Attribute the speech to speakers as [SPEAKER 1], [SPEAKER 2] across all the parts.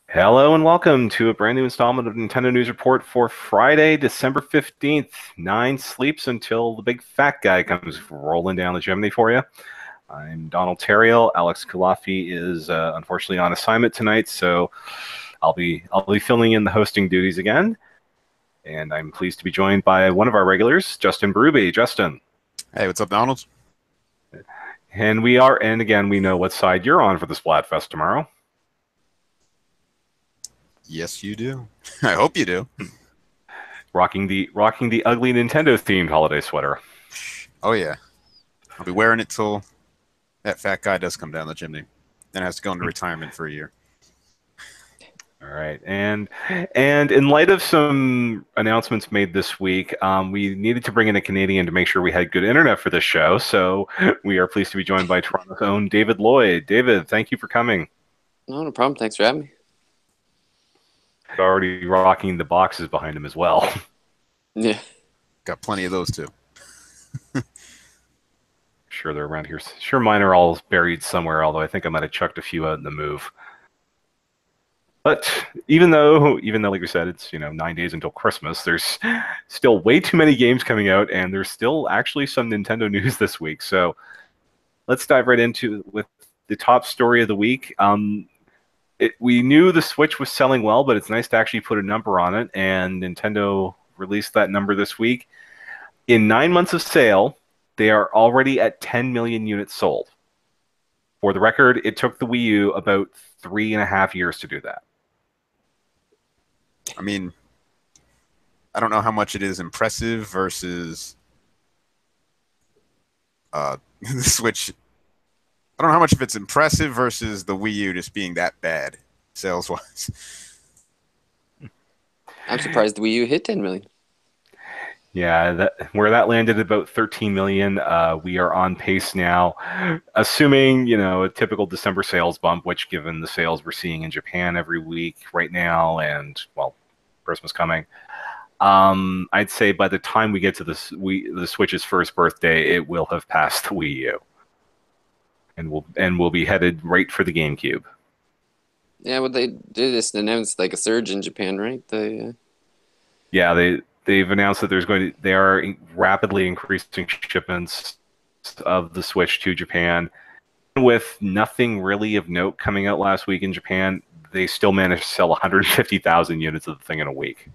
[SPEAKER 1] Hello and welcome to a brand new installment of Nintendo News Report for Friday, December 15th. Nine sleeps until the big fat guy comes rolling down the chimney for you. I'm Donald Terriel. Alex Kalafi is unfortunately on assignment tonight, so I'll be filling in the hosting duties again. And I'm pleased to be joined by one of our regulars, Justin Bruby. Justin.
[SPEAKER 2] Hey, what's up, Donald?
[SPEAKER 1] And again, we know what side you're on for the Splatfest tomorrow.
[SPEAKER 2] Yes, you do. I hope you do.
[SPEAKER 1] Rocking the ugly Nintendo themed holiday sweater.
[SPEAKER 2] Oh yeah, I'll be wearing it till that fat guy does come down the chimney. Then has to go into retirement for a year.
[SPEAKER 1] All right, and in light of some announcements made this week, we needed to bring in a Canadian to make sure we had good internet for this show. So we are pleased to be joined by Toronto's own David Lloyd. David, thank you for coming.
[SPEAKER 3] No problem. Thanks for having me.
[SPEAKER 1] Already rocking the boxes behind him as well.
[SPEAKER 3] Yeah.
[SPEAKER 2] Got plenty of those too.
[SPEAKER 1] Sure, they're around here. Sure, mine are all buried somewhere. Although I think I might have chucked a few out in the move. But even though, like we said, it's 9 days until Christmas, there's still way too many games coming out, and there's still actually some Nintendo news this week. So let's dive right into with the top story of the week. We knew the Switch was selling well, but it's nice to actually put a number on it, and Nintendo released that number this week. In 9 months of sale, they are already at 10 million units sold. For the record, it took the Wii U about 3.5 years to do that.
[SPEAKER 2] I mean, I don't know how much it is impressive versus the Switch. I don't know how much of it's impressive versus the Wii U just being that bad sales-wise.
[SPEAKER 3] I'm surprised the Wii U hit 10 million.
[SPEAKER 1] Yeah, where that landed at about 13 million. We are on pace now, assuming a typical December sales bump, which given the sales we're seeing in Japan every week right now, and well, Christmas coming, I'd say by the time we get to the Switch's first birthday, it will have passed the Wii U, and we'll be headed right for the GameCube.
[SPEAKER 3] Yeah, well, they did just announce like a surge in Japan, right?
[SPEAKER 1] Yeah, they've announced that they are rapidly increasing shipments of the Switch to Japan. With nothing really of note coming out last week in Japan, they still managed to sell 150,000 units of the thing in a week.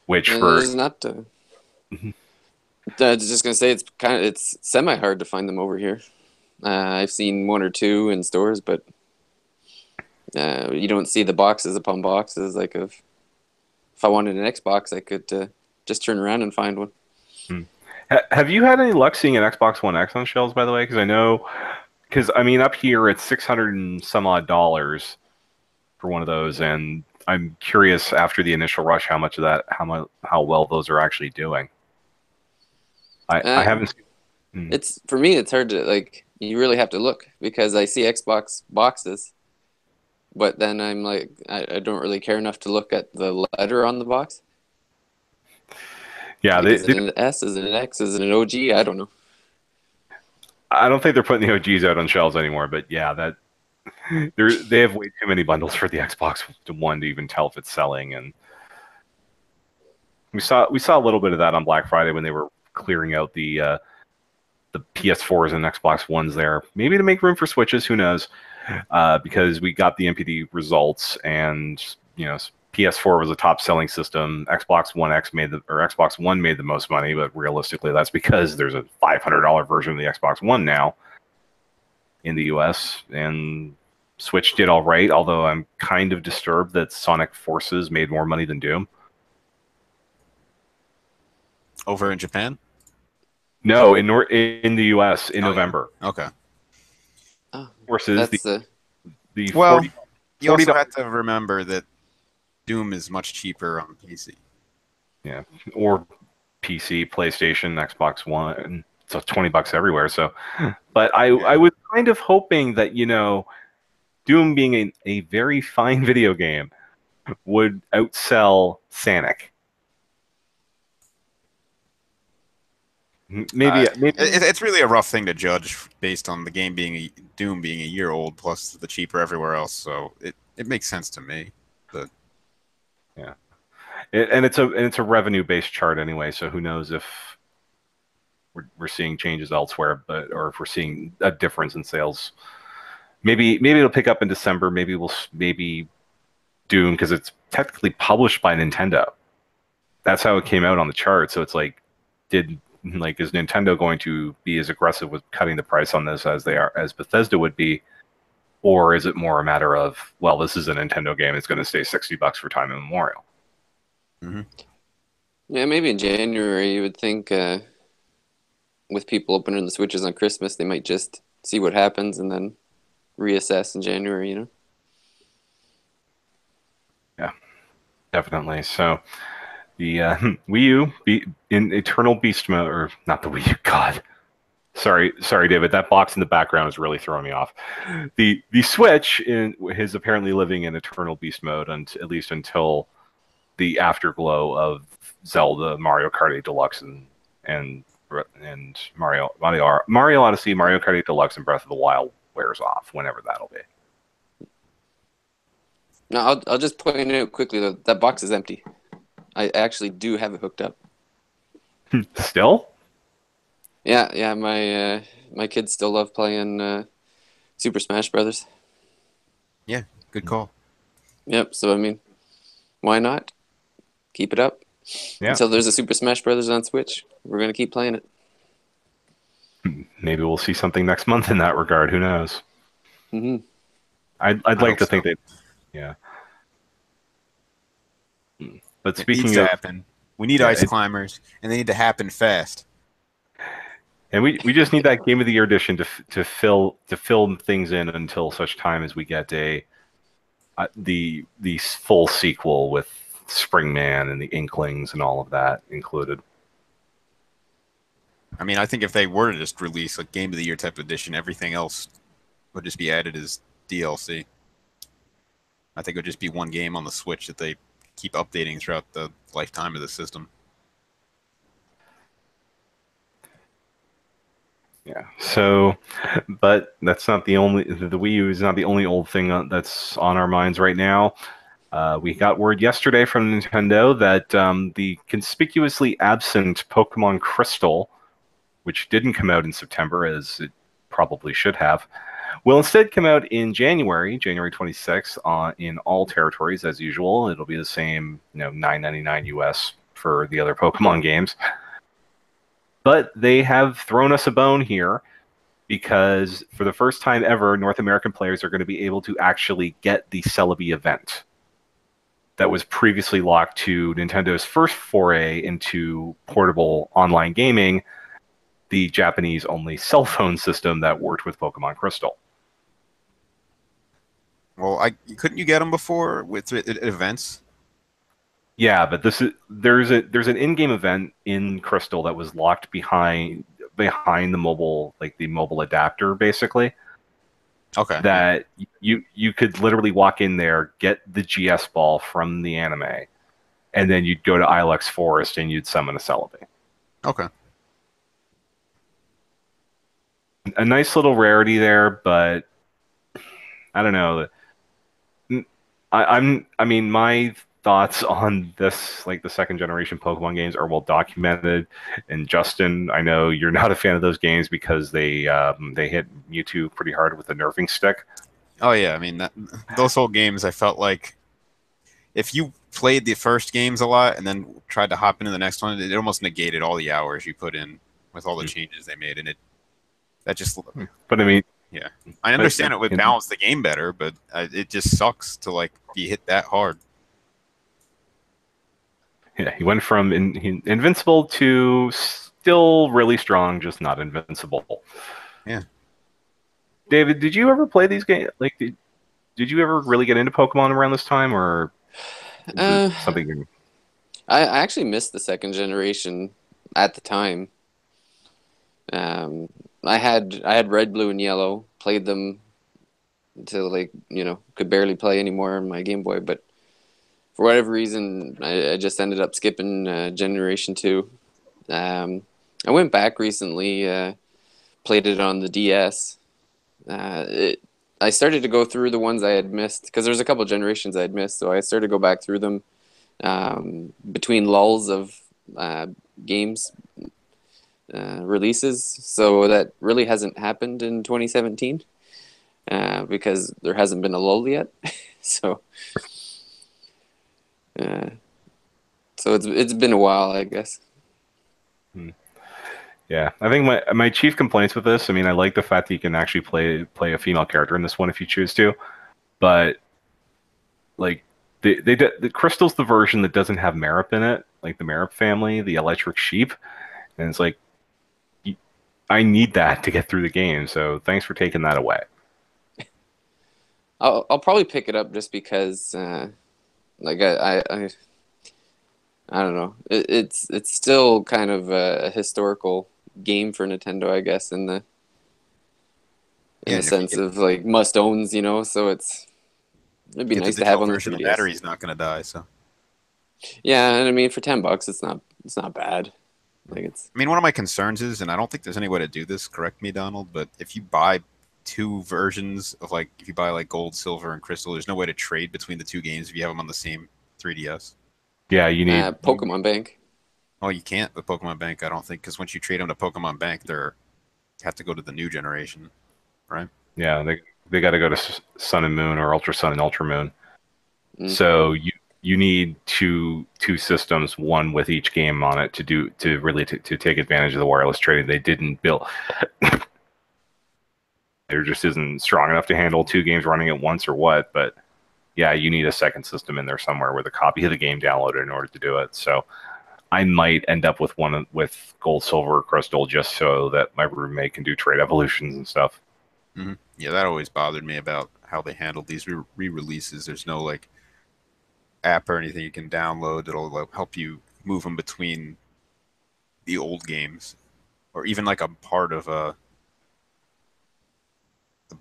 [SPEAKER 1] Which
[SPEAKER 3] it's not. I was just gonna say it's semi hard to find them over here. I've seen one or two in stores, but you don't see the boxes upon boxes. Like if I wanted an Xbox, I could just turn around and find one.
[SPEAKER 1] Have you had any luck seeing an Xbox One X on shelves, by the way? Because I mean, up here it's $600 and some odd for one of those, and I'm curious after the initial rush how well those are actually doing. I haven't seen.
[SPEAKER 3] It's for me. It's hard to like. You really have to look because I see Xbox boxes, but then I'm like, I don't really care enough to look at the letter on the box.
[SPEAKER 1] Yeah,
[SPEAKER 3] like, is it an S? Is it an X? Is it an OG? I don't know.
[SPEAKER 1] I don't think they're putting the OGs out on shelves anymore, but yeah, they have way too many bundles for the Xbox One to even tell if it's selling, and we saw a little bit of that on Black Friday when they were clearing out the PS4s and Xbox Ones there, maybe to make room for Switches. Who knows? Because we got the NPD results, and PS4 was a top-selling system. Xbox One made the most money, but realistically, that's because there's a $500 version of the Xbox One now in the US, and Switch did all right. Although I'm kind of disturbed that Sonic Forces made more money than Doom.
[SPEAKER 2] Over in Japan?
[SPEAKER 1] No, in the US in November.
[SPEAKER 2] Yeah. Okay.
[SPEAKER 1] Forces the
[SPEAKER 2] well,
[SPEAKER 1] 40,
[SPEAKER 2] you also have to remember that Doom is much cheaper on PC.
[SPEAKER 1] Yeah, or PC, PlayStation, Xbox One. So $20 everywhere. So, but I was kind of hoping that Doom being a very fine video game would outsell Sonic. Maybe
[SPEAKER 2] It's really a rough thing to judge based on the game being Doom being a year old plus the cheaper everywhere else. So it makes sense to me. But
[SPEAKER 1] yeah. And it's a revenue based chart anyway, so who knows if we're seeing changes elsewhere, or if we're seeing a difference in sales. Maybe it'll pick up in December. Maybe Doom, because it's technically published by Nintendo. That's how it came out on the chart. So it's like, is Nintendo going to be as aggressive with cutting the price on this as Bethesda would be, or is it more a matter of, well, this is a Nintendo game, it's going to stay $60 for time immemorial?
[SPEAKER 2] mm-hmm.
[SPEAKER 3] Yeah, maybe in January you would think with people opening the Switches on Christmas, they might just see what happens and then reassess in January, you know?
[SPEAKER 1] Yeah, definitely. So the Wii U in Eternal Beast mode, or not the Wii U, God. Sorry, David. That box in the background is really throwing me off. The Switch is apparently living in Eternal Beast mode, at least until the afterglow of Zelda, Mario Kart 8 Deluxe, and Mario Odyssey, Mario Kart 8 Deluxe, and Breath of the Wild wears off, whenever that'll be.
[SPEAKER 3] No, I'll just point out quickly that that box is empty. I actually do have it hooked up.
[SPEAKER 1] Still?
[SPEAKER 3] Yeah. My kids still love playing Super Smash Brothers.
[SPEAKER 2] Yeah, good call.
[SPEAKER 3] Yep. So I mean, why not keep it up until there's a Super Smash Brothers on Switch? We're gonna keep playing it.
[SPEAKER 1] Maybe we'll see something next month in that regard. Who knows?
[SPEAKER 3] Mm-hmm.
[SPEAKER 1] I'd like to think that, yeah. But
[SPEAKER 2] It
[SPEAKER 1] speaking
[SPEAKER 2] needs
[SPEAKER 1] of,
[SPEAKER 2] to happen. We need Ice Climbers, and they need to happen fast.
[SPEAKER 1] and we just need that Game of the Year edition to fill things in until such time as we get the full sequel with Springman and the Inklings and all of that included.
[SPEAKER 2] I mean, I think if they were to just release a Game of the Year type edition, everything else would just be added as DLC. I think it would just be one game on the Switch that they keep updating throughout the lifetime of the system.
[SPEAKER 1] Yeah. So, but that's not the Wii U is not the only old thing that's on our minds right now. We got word yesterday from Nintendo that the conspicuously absent Pokemon Crystal, which didn't come out in September as it probably should have, will instead come out in January 26th, in all territories as usual. It'll be the same, $9.99 US for the other Pokemon games. But they have thrown us a bone here, because for the first time ever, North American players are going to be able to actually get the Celebi event that was previously locked to Nintendo's first foray into portable online gaming, the Japanese-only cell phone system that worked with Pokemon Crystal.
[SPEAKER 2] Well, couldn't you get them before with events?
[SPEAKER 1] Yeah, but there's an in-game event in Crystal that was locked behind the mobile adapter, basically.
[SPEAKER 2] Okay.
[SPEAKER 1] That you could literally walk in there, get the GS ball from the anime, and then you'd go to Ilex Forest and you'd summon a Celebi.
[SPEAKER 2] Okay.
[SPEAKER 1] A nice little rarity there, but I don't know. I mean, my thoughts on this, like the second generation Pokemon games, are well documented. And Justin, I know you're not a fan of those games because they hit Mewtwo pretty hard with the nerfing stick.
[SPEAKER 2] Oh yeah, I mean those old games, I felt like if you played the first games a lot and then tried to hop into the next one, it almost negated all the hours you put in with all the changes they made, and that just.
[SPEAKER 1] But I mean,
[SPEAKER 2] yeah, I understand it would balance the game better, but it just sucks to be hit that hard.
[SPEAKER 1] Yeah, he went from invincible to still really strong, just not invincible.
[SPEAKER 2] Yeah.
[SPEAKER 1] David, did you ever play these games? Did you ever really get into Pokemon around this time, or something?
[SPEAKER 3] I actually missed the second generation at the time. I had red, blue, and yellow. Played them until could barely play anymore on my Game Boy. But for whatever reason, I just ended up skipping Generation 2. I went back recently, played it on the DS. I started to go through the ones I had missed because there's a couple generations I had missed, so I started to go back through them between lulls of games releases. So that really hasn't happened in 2017 because there hasn't been a lull yet. So, uh, so it's been a while, I guess.
[SPEAKER 1] Yeah, I think my chief complaints with this. I mean, I like the fact that you can actually play a female character in this one if you choose to, but like the Crystal's the version that doesn't have Merip in it, like the Merip family, the electric sheep, and it's like I need that to get through the game. So thanks for taking that away.
[SPEAKER 3] I'll probably pick it up just because, like I don't know. It's still kind of a historical game for Nintendo, I guess, in
[SPEAKER 2] Yeah,
[SPEAKER 3] the
[SPEAKER 2] and if you
[SPEAKER 3] sense
[SPEAKER 2] get
[SPEAKER 3] of like must owns, so it'd be
[SPEAKER 2] the
[SPEAKER 3] nice to have
[SPEAKER 2] digital
[SPEAKER 3] on the
[SPEAKER 2] version, the
[SPEAKER 3] 3DS.
[SPEAKER 2] battery's not going to die. So,
[SPEAKER 3] Yeah, and I mean for $10, it's not bad. Like it's
[SPEAKER 2] I mean, one of my concerns is, and I don't think there's any way to do this. Correct me, Donald, but if you buy two versions of like, if you buy like gold, silver, and crystal, there's no way to trade between the two games if you have them on the same 3DS.
[SPEAKER 1] Yeah, you need.
[SPEAKER 3] Pokemon Bank.
[SPEAKER 2] Oh, you can't with Pokemon Bank, I don't think, because once you trade them to Pokemon Bank, they're have to go to the new generation, right?
[SPEAKER 1] Yeah, they got to go to Sun and Moon or Ultra Sun and Ultra Moon.
[SPEAKER 3] Mm.
[SPEAKER 1] So you need two systems, one with each game on it to take advantage of the wireless trading. They didn't build. There just isn't strong enough to handle two games running at once or what. But yeah, you need a second system in there somewhere with a copy of the game downloaded in order to do it. So I might end up with one with gold, silver, or crystal just so that my roommate can do trade evolutions and stuff.
[SPEAKER 2] Mm-hmm. Yeah, that always bothered me about how they handled these re-releases. There's no like app or anything you can download that'll like, help you move them between the old games, or even like a part of a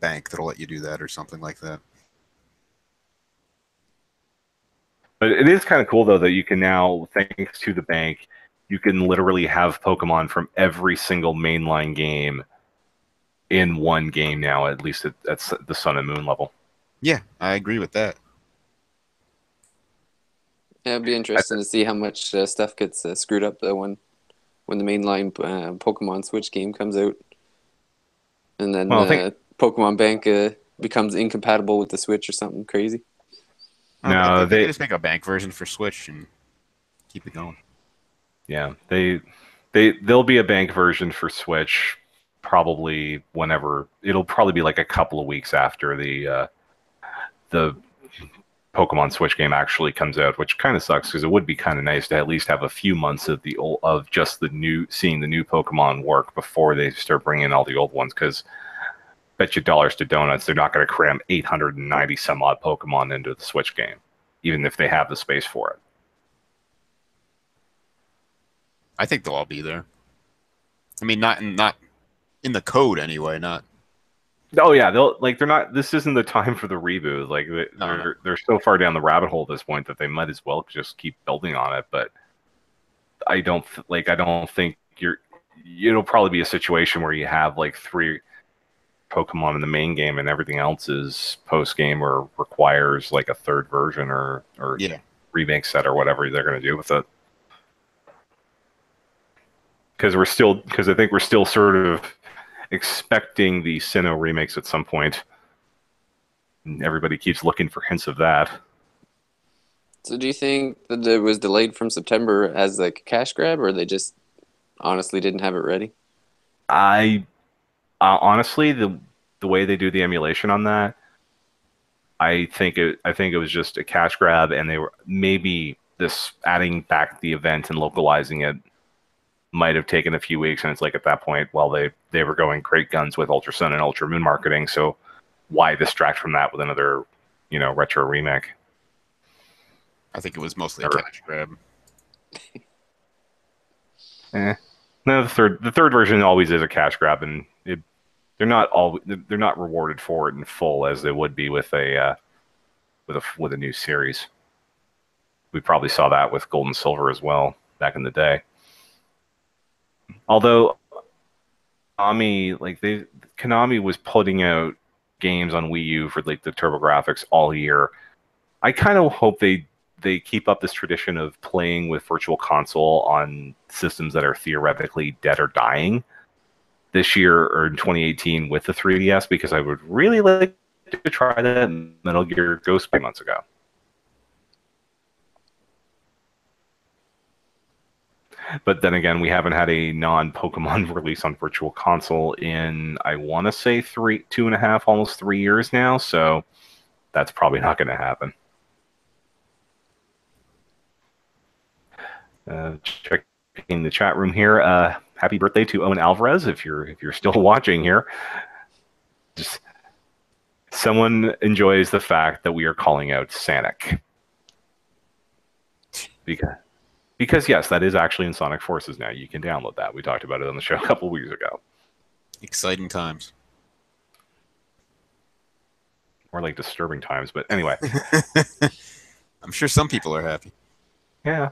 [SPEAKER 2] bank that'll let you do that or something like that.
[SPEAKER 1] But it is kind of cool though that you can now, thanks to the bank, you can literally have Pokemon from every single mainline game in one game now, at least at the Sun and Moon level.
[SPEAKER 2] Yeah, I agree with that.
[SPEAKER 3] Yeah, it'd be interesting to see how much stuff gets screwed up though when the mainline Pokemon Switch game comes out, and then
[SPEAKER 1] Well, I think
[SPEAKER 3] Pokemon Bank becomes incompatible with the Switch or something crazy.
[SPEAKER 1] no,
[SPEAKER 2] They can just make a bank version for Switch and keep it going.
[SPEAKER 1] yeah, there'll be a bank version for Switch probably whenever. It'll probably be like a couple of weeks after the Pokemon Switch game actually comes out, which kind of sucks because it would be kind of nice to at least have a few months of just seeing the new Pokemon work before they start bringing in all the old ones. Because bet you dollars to donuts, they're not going to cram 890 some odd Pokemon into the Switch game, even if they have the space for it.
[SPEAKER 2] I think they'll all be there. I mean, not in the code anyway. Not
[SPEAKER 1] Oh yeah, they're not. This isn't the time for the reboot. Like
[SPEAKER 2] no.
[SPEAKER 1] they're so far down the rabbit hole at this point that they might as well just keep building on it. But I don't think It'll probably be a situation where you have like three Pokemon in the main game and everything else is post game or requires like a third version or
[SPEAKER 2] Yeah.
[SPEAKER 1] remake set or whatever they're going to do with it. Because I think we're still sort of expecting the Sinnoh remakes at some point. And everybody keeps looking for hints of that.
[SPEAKER 3] So do you think that it was delayed from September as like a cash grab, or they just honestly didn't have it ready?
[SPEAKER 1] I honestly, the way they do the emulation on that, I think it was just a cash grab, and they were maybe this adding back the event and localizing it might have taken a few weeks, and it's like at that point, well, they were going great guns with Ultra Sun and Ultra Moon marketing, so why distract from that with another, retro remake?
[SPEAKER 2] I think it was mostly a
[SPEAKER 1] Or,
[SPEAKER 2] cash grab.
[SPEAKER 1] no, the third version always is a cash grab, and they're not rewarded for it in full as they would be with a new series. We probably saw that with Gold and Silver as well back in the day. Although Konami was putting out games on Wii U for like the TurboGrafx all year. I kind of hope they keep up this tradition of playing with Virtual Console on systems that are theoretically dead or dying this year or in 2018 with the 3DS, because I would really like to try that Metal Gear Ghost months ago. But then again, we haven't had a non-Pokemon release on Virtual Console in, I want to say, 2.5, almost 3 years now. So that's probably not going to happen. Checking the chat room here. Happy birthday to Owen Alvarez if you're still watching here. Just someone enjoys the fact that we are calling out Sonic. Because yes, that is actually in Sonic Forces now. You can download that. We talked about it on the show a couple weeks ago.
[SPEAKER 2] Exciting times.
[SPEAKER 1] Or like disturbing times, but anyway.
[SPEAKER 2] I'm sure some people are happy.
[SPEAKER 1] Yeah.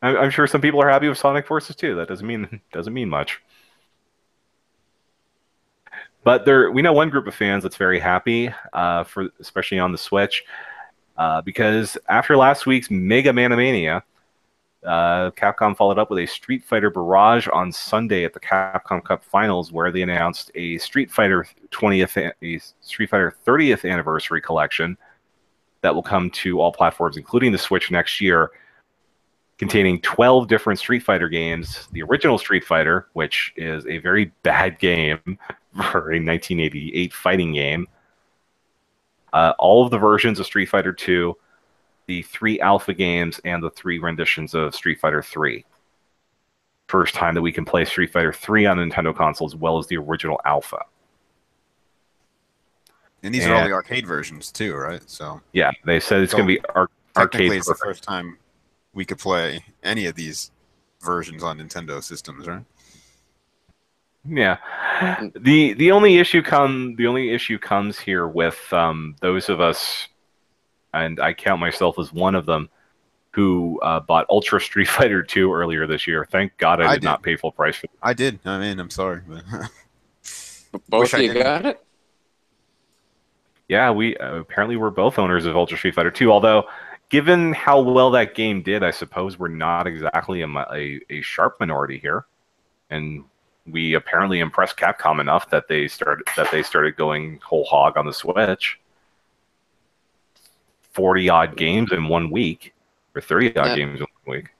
[SPEAKER 1] I'm sure some people are happy with Sonic Forces too. That doesn't mean much. But we know one group of fans that's very happy, especially on the Switch, because after last week's Mega Manamania, Capcom followed up with a Street Fighter Barrage on Sunday at the Capcom Cup Finals, where they announced a Street Fighter 30th anniversary collection that will come to all platforms, including the Switch next year, containing 12 different Street Fighter games. The original Street Fighter, which is a very bad game for a 1988 fighting game, all of the versions of Street Fighter 2, the 3 alpha games, and the 3 renditions of Street Fighter 3. First time that we can play Street Fighter 3 on Nintendo console as well as the original alpha.
[SPEAKER 2] And these are all the arcade versions too, right? So
[SPEAKER 1] yeah, they said it's going to be arcade.
[SPEAKER 2] It's the first time we could play any of these versions on Nintendo systems, right?
[SPEAKER 1] Yeah. The only issue comes here with those of us, and I count myself as one of them, who bought Ultra Street Fighter 2 earlier this year. Thank God I did not pay full price for it.
[SPEAKER 2] I did. I mean, I'm sorry, but
[SPEAKER 3] both of you got it?
[SPEAKER 1] Yeah, we apparently we're both owners of Ultra Street Fighter 2, although given how well that game did, I suppose we're not exactly a sharp minority here. And we apparently impressed Capcom enough that they started going whole hog on the Switch. 40-odd games in 1 week, or 30-odd games in 1 week.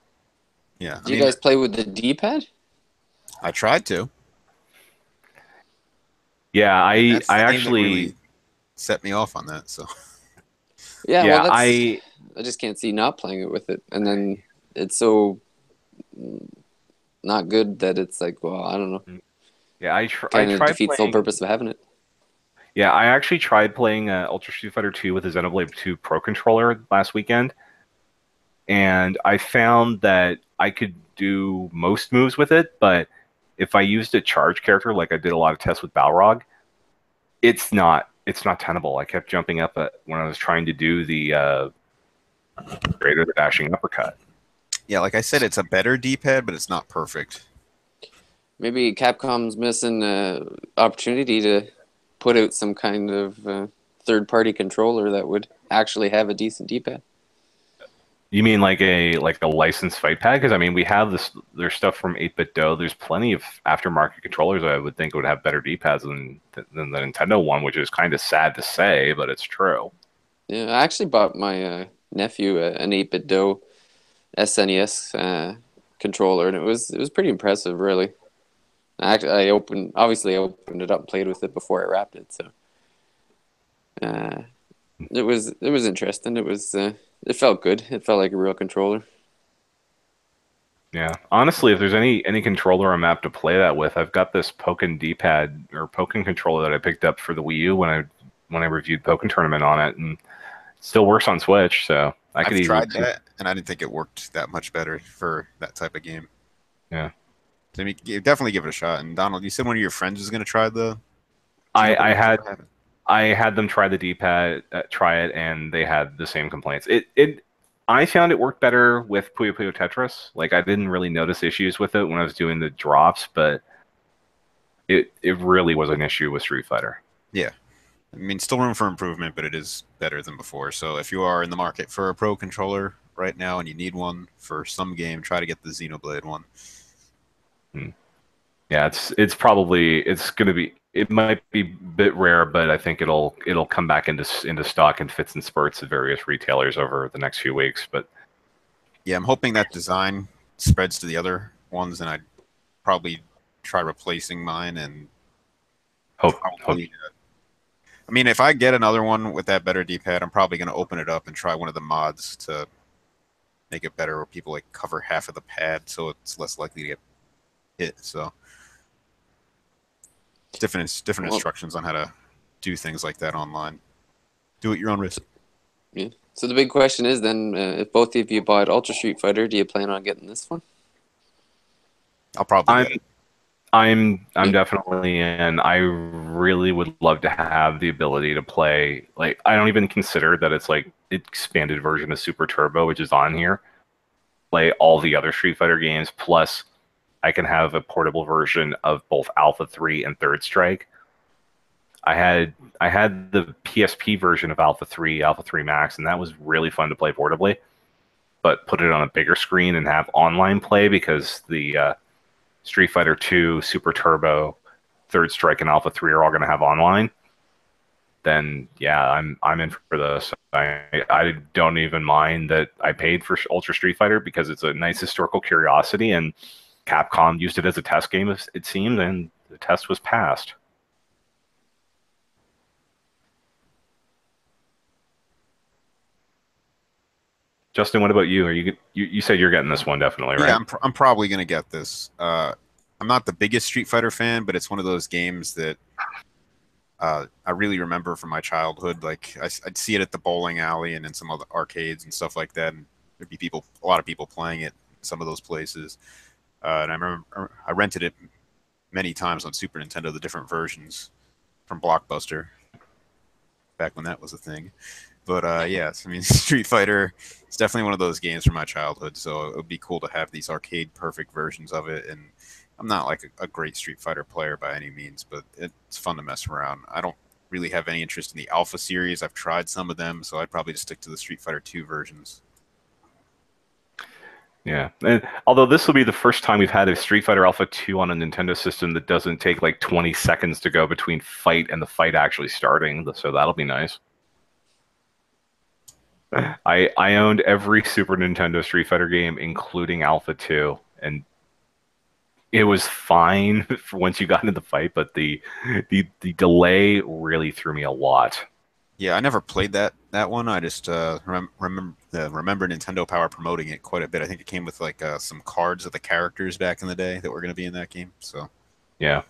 [SPEAKER 2] Yeah.
[SPEAKER 3] Do you guys play with the D-pad?
[SPEAKER 2] I tried to.
[SPEAKER 1] Yeah, I actually
[SPEAKER 2] really set me off on that. So.
[SPEAKER 3] Yeah, well, I just can't see not playing it with it, and then it's so not good that it's like, well, I don't know.
[SPEAKER 1] Yeah, I
[SPEAKER 3] tried defeats the whole purpose of having it.
[SPEAKER 1] Yeah, I actually tried playing Ultra Street Fighter 2 with the Xenoblade 2 Pro Controller last weekend, and I found that I could do most moves with it, but if I used a charge character, like I did a lot of tests with Balrog, it's not tenable. I kept jumping up when I was trying to do the greater dashing uppercut.
[SPEAKER 2] Yeah, like I said, it's a better D-pad, but it's not perfect.
[SPEAKER 3] Maybe Capcom's missing an opportunity to put out some kind of third-party controller that would actually have a decent D-pad.
[SPEAKER 1] You mean like a licensed fight pad? Because I mean, we have there's stuff from 8-Bit Do. There's plenty of aftermarket controllers I would think would have better D-pads than the Nintendo one, which is kind of sad to say, but it's true.
[SPEAKER 3] Yeah, I actually bought my nephew an 8-Bit Do SNES controller, and it was pretty impressive, really. I opened it up and played with it before I wrapped it, so it was interesting. It felt good. It felt like a real controller.
[SPEAKER 1] Yeah, honestly, if there's any controller I'm apt to play that with, I've got this Pokken D-pad or Pokken controller that I picked up for the Wii U when I reviewed Pokken Tournament on it, and it still works on Switch. So
[SPEAKER 2] I've tried that, and I didn't think it worked that much better for that type of game.
[SPEAKER 1] Yeah.
[SPEAKER 2] So, I mean, definitely give it a shot. And Donald, you said one of your friends was going to try the.
[SPEAKER 1] I had them try the D-pad, try it, and they had the same complaints. It I found it worked better with Puyo Puyo Tetris. Like I didn't really notice issues with it when I was doing the drops, but it really was an issue with Street Fighter.
[SPEAKER 2] Yeah. I mean, still room for improvement, but it is better than before. So if you are in the market for a pro controller right now and you need one for some game, try to get the Xenoblade one.
[SPEAKER 1] Hmm. Yeah, it's gonna be it might be a bit rare, but I think it'll come back into stock and fits and spurts at various retailers over the next few weeks. But
[SPEAKER 2] Yeah, I'm hoping that design spreads to the other ones, and I'd probably try replacing mine and
[SPEAKER 1] hope
[SPEAKER 2] probably. I mean, if I get another one with that better D-pad, I'm probably going to open it up and try one of the mods to make it better, where people like cover half of the pad so it's less likely to get hit. So different
[SPEAKER 3] Well,
[SPEAKER 2] instructions on how to do things like that online. Do it at your own risk.
[SPEAKER 3] yeah. So the big question is then, if both of you bought Ultra Street Fighter, do you plan on getting this one?
[SPEAKER 2] I'll probably
[SPEAKER 1] I'm
[SPEAKER 2] get it.
[SPEAKER 1] I'm
[SPEAKER 3] Yeah.
[SPEAKER 1] definitely in. I really would love to have the ability to play. Like I don't even consider that it's like expanded version of Super Turbo, which is on here. Play all the other Street Fighter games, plus I can have a portable version of both Alpha 3 and Third Strike. I had the PSP version of Alpha 3, Alpha 3 Max, and that was really fun to play portably. But put it on a bigger screen and have online play because the Street Fighter 2, Super Turbo, Third Strike, and Alpha 3 are all going to have online. Then yeah, I'm in for this. I don't even mind that I paid for Ultra Street Fighter because it's a nice historical curiosity, and Capcom used it as a test game, it seemed, and the test was passed. Justin, what about you? Are you said you're getting this one definitely,
[SPEAKER 2] Yeah,
[SPEAKER 1] right?
[SPEAKER 2] I'm probably going to get this. I'm not the biggest Street Fighter fan, but it's one of those games that I really remember from my childhood. Like I'd see it at the bowling alley and in some other arcades and stuff like that, and there'd be a lot of people playing it in some of those places. And I remember I rented it many times on Super Nintendo, the different versions from Blockbuster back when that was a thing. But yes, I mean Street Fighter is definitely one of those games from my childhood, so it would be cool to have these arcade perfect versions of it. And I'm not like a great Street Fighter player by any means, but it's fun to mess around. I don't really have any interest in the Alpha series. I've tried some of them, so I'd probably just stick to the Street Fighter 2 versions.
[SPEAKER 1] Yeah. And although this will be the first time we've had a Street Fighter Alpha 2 on a Nintendo system that doesn't take like 20 seconds to go between fight and the fight actually starting, so that'll be nice. I owned every Super Nintendo Street Fighter game, including Alpha 2, and it was fine for once you got into the fight, but the delay really threw me a lot.
[SPEAKER 2] Yeah, I never played that one. I just remember Nintendo Power promoting it quite a bit. I think it came with like some cards of the characters back in the day that were going to be in that game. So
[SPEAKER 1] Yeah.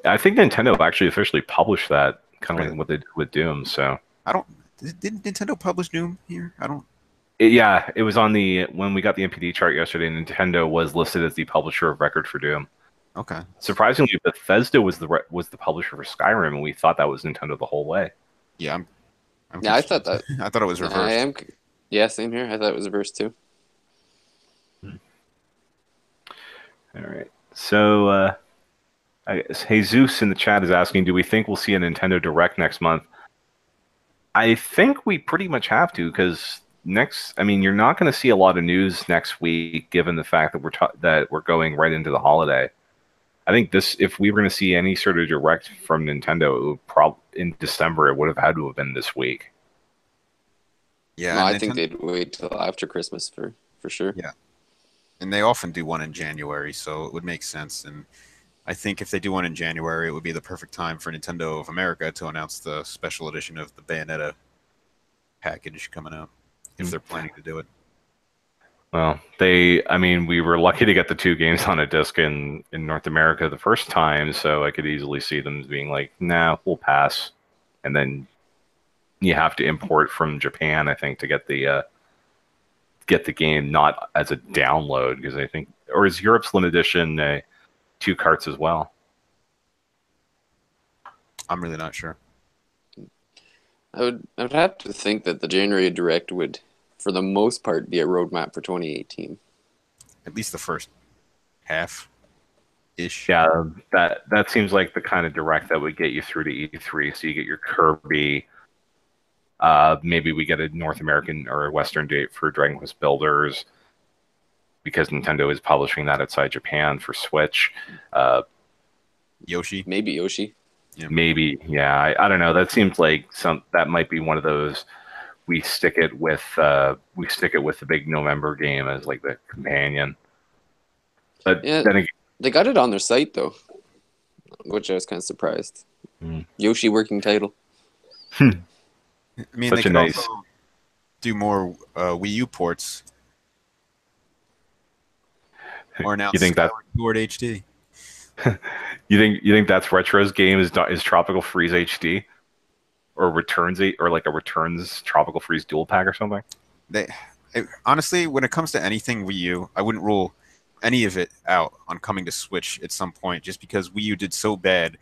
[SPEAKER 1] I think Nintendo actually officially published that, kind of
[SPEAKER 2] really,
[SPEAKER 1] like what they did with Doom. So
[SPEAKER 2] I don't. Didn't Nintendo publish Doom here? I don't.
[SPEAKER 1] yeah, it was on the when we got the NPD chart yesterday. Nintendo was listed as the publisher of record for Doom.
[SPEAKER 2] Okay.
[SPEAKER 1] Surprisingly, Bethesda was the publisher for Skyrim, and we thought that was Nintendo the whole way.
[SPEAKER 2] Yeah, I'm
[SPEAKER 3] Yeah, I thought
[SPEAKER 2] confused.
[SPEAKER 3] that.
[SPEAKER 2] I thought it was
[SPEAKER 3] I
[SPEAKER 2] reversed.
[SPEAKER 3] am. Yeah, same here. I thought it was verse two.
[SPEAKER 1] All right. So I guess Jesus in the chat is asking, do we think we'll see a Nintendo Direct next month? I think we pretty much have to because I mean, you're not going to see a lot of news next week, given the fact that that we're going right into the holiday. I think if we were going to see any sort of direct from Nintendo, it would in December, it would have had to have been this week.
[SPEAKER 2] Yeah,
[SPEAKER 3] No,
[SPEAKER 2] and
[SPEAKER 3] I think
[SPEAKER 2] Nintendo.
[SPEAKER 3] they'd wait till after Christmas for sure.
[SPEAKER 2] Yeah, and they often do one in January, so it would make sense. And I think if they do one in January, it would be the perfect time for Nintendo of America to announce the special edition of the Bayonetta package coming out, if they're planning to do it.
[SPEAKER 1] Well, I mean, we were lucky to get the two games on a disc in North America the first time, so I could easily see them being like, nah, we'll pass. And then you have to import from Japan, I think, to get the game not as a download, because I think, or is Europe's limited edition 2 carts as well?
[SPEAKER 2] I'm really not sure.
[SPEAKER 3] I would have to think that the January Direct would for the most part, be a roadmap for 2018.
[SPEAKER 2] At least the first half ish.
[SPEAKER 1] Yeah, that seems like the kind of direct that would get you through to E3. So you get your Kirby. Maybe we get a North American or a Western date for Dragon Quest Builders because Nintendo is publishing that outside Japan for Switch.
[SPEAKER 2] Yoshi.
[SPEAKER 3] Maybe Yoshi.
[SPEAKER 2] Yeah.
[SPEAKER 1] Maybe, yeah. I don't know. That seems like that might be one of those. We stick it with the big November game as like the companion. But
[SPEAKER 3] Yeah,
[SPEAKER 1] then again,
[SPEAKER 3] they got it on their site though, which I was kind of surprised. Yoshi working title.
[SPEAKER 2] I mean,
[SPEAKER 1] Such
[SPEAKER 2] they
[SPEAKER 1] a
[SPEAKER 2] could
[SPEAKER 1] nice.
[SPEAKER 2] also do more Wii U ports. Or now
[SPEAKER 1] You think that
[SPEAKER 2] Skyward Sword HD.
[SPEAKER 1] you think that's Retro's game is Tropical Freeze HD or like a Returns Tropical Freeze dual pack or something?
[SPEAKER 2] Honestly, when it comes to anything Wii U, I wouldn't rule any of it out on coming to Switch at some point, just because Wii U did so bad.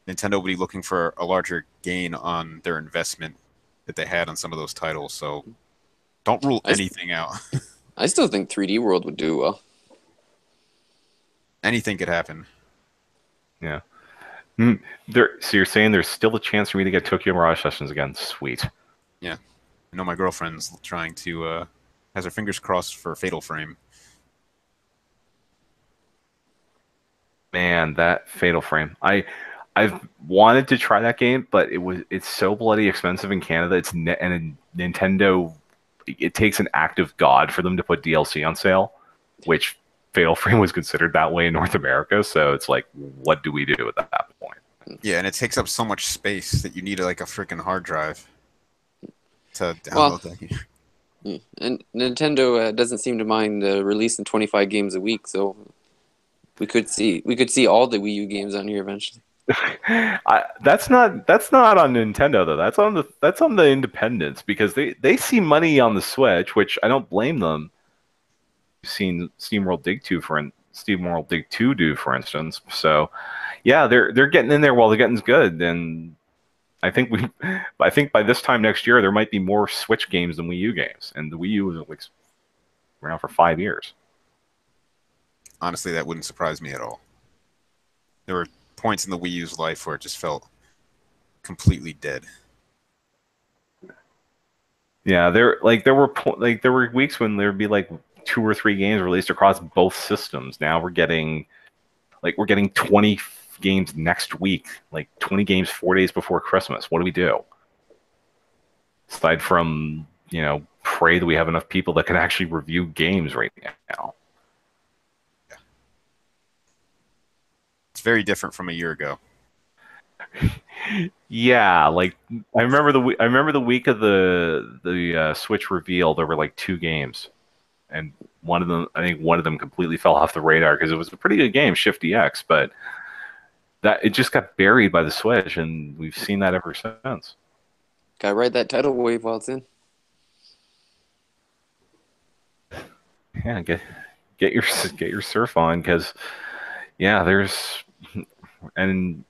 [SPEAKER 2] Nintendo will be looking for a larger gain on their investment that they had on some of those titles. So don't rule anything out.
[SPEAKER 3] I still think 3D World would do well.
[SPEAKER 2] Anything could happen.
[SPEAKER 1] Yeah. So you're saying there's still a chance for me to get Tokyo Mirage Sessions again? Sweet.
[SPEAKER 2] Yeah. I know my girlfriend's trying to has her fingers crossed for Fatal Frame.
[SPEAKER 1] Man, that Fatal Frame. I've wanted to try that game, but it's so bloody expensive in Canada. And Nintendo, it takes an act of God for them to put DLC on sale, which Fatal Frame was considered that way in North America. So it's like, what do we do at that point?
[SPEAKER 2] Yeah, and it takes up so much space that you need like a freaking hard drive to download that.
[SPEAKER 3] Yeah. And Nintendo doesn't seem to mind releasing 25 games a week, so we could see all the Wii U games on here eventually.
[SPEAKER 1] That's not on Nintendo though. That's on the independents because they see money on the Switch, which I don't blame them. You've seen SteamWorld Dig 2 do, for instance. So yeah, they're getting in there while the getting's good. And I think by this time next year there might be more Switch games than Wii U games, and the Wii U was like around for 5 years.
[SPEAKER 2] Honestly, that wouldn't surprise me at all. There were points in the Wii U's life where it just felt completely dead.
[SPEAKER 1] Yeah, there were weeks when there'd be like 2 or 3 games released across both systems. Now we're getting 20 games next week, like 20 games 4 days before Christmas. What do we do? Aside from, pray that we have enough people that can actually review games right now.
[SPEAKER 2] Yeah. It's very different from a year ago.
[SPEAKER 1] Yeah, like I remember the week of the Switch reveal, there were like 2 games, and I think one of them completely fell off the radar because it was a pretty good game, Shifty X, but that it just got buried by the Switch, and we've seen that ever since.
[SPEAKER 3] Gotta ride that tidal wave while it's in.
[SPEAKER 1] Yeah, get your surf on, because and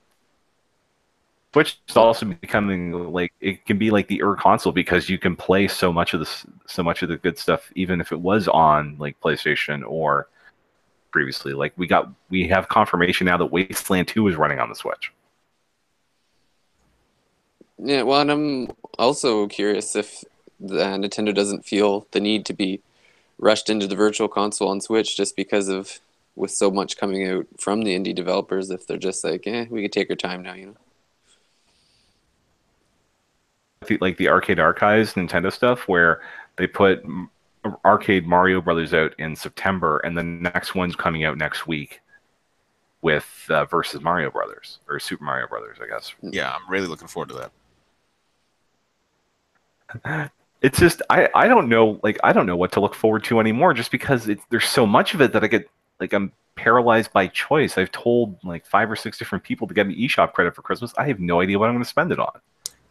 [SPEAKER 1] Switch is also becoming like it can be like the console because you can play so much of the good stuff even if it was on like PlayStation or previously. Like we have confirmation now that Wasteland 2 is running on the Switch.
[SPEAKER 3] Yeah, well, and I'm also curious if Nintendo doesn't feel the need to be rushed into the virtual console on Switch just because of with so much coming out from the indie developers, if they're just like, we could take our time now,
[SPEAKER 1] Like the Arcade Archives Nintendo stuff where they put Arcade Mario Brothers out in September and the next one's coming out next week with versus Mario Brothers or Super Mario Brothers, I guess.
[SPEAKER 2] Yeah, I'm really looking forward to
[SPEAKER 1] that. It's just I don't know what to look forward to anymore just because there's so much of it that I get like I'm paralyzed by choice. I've told like 5 or 6 different people to get me eShop credit for Christmas. I have no idea what I'm going to spend it on.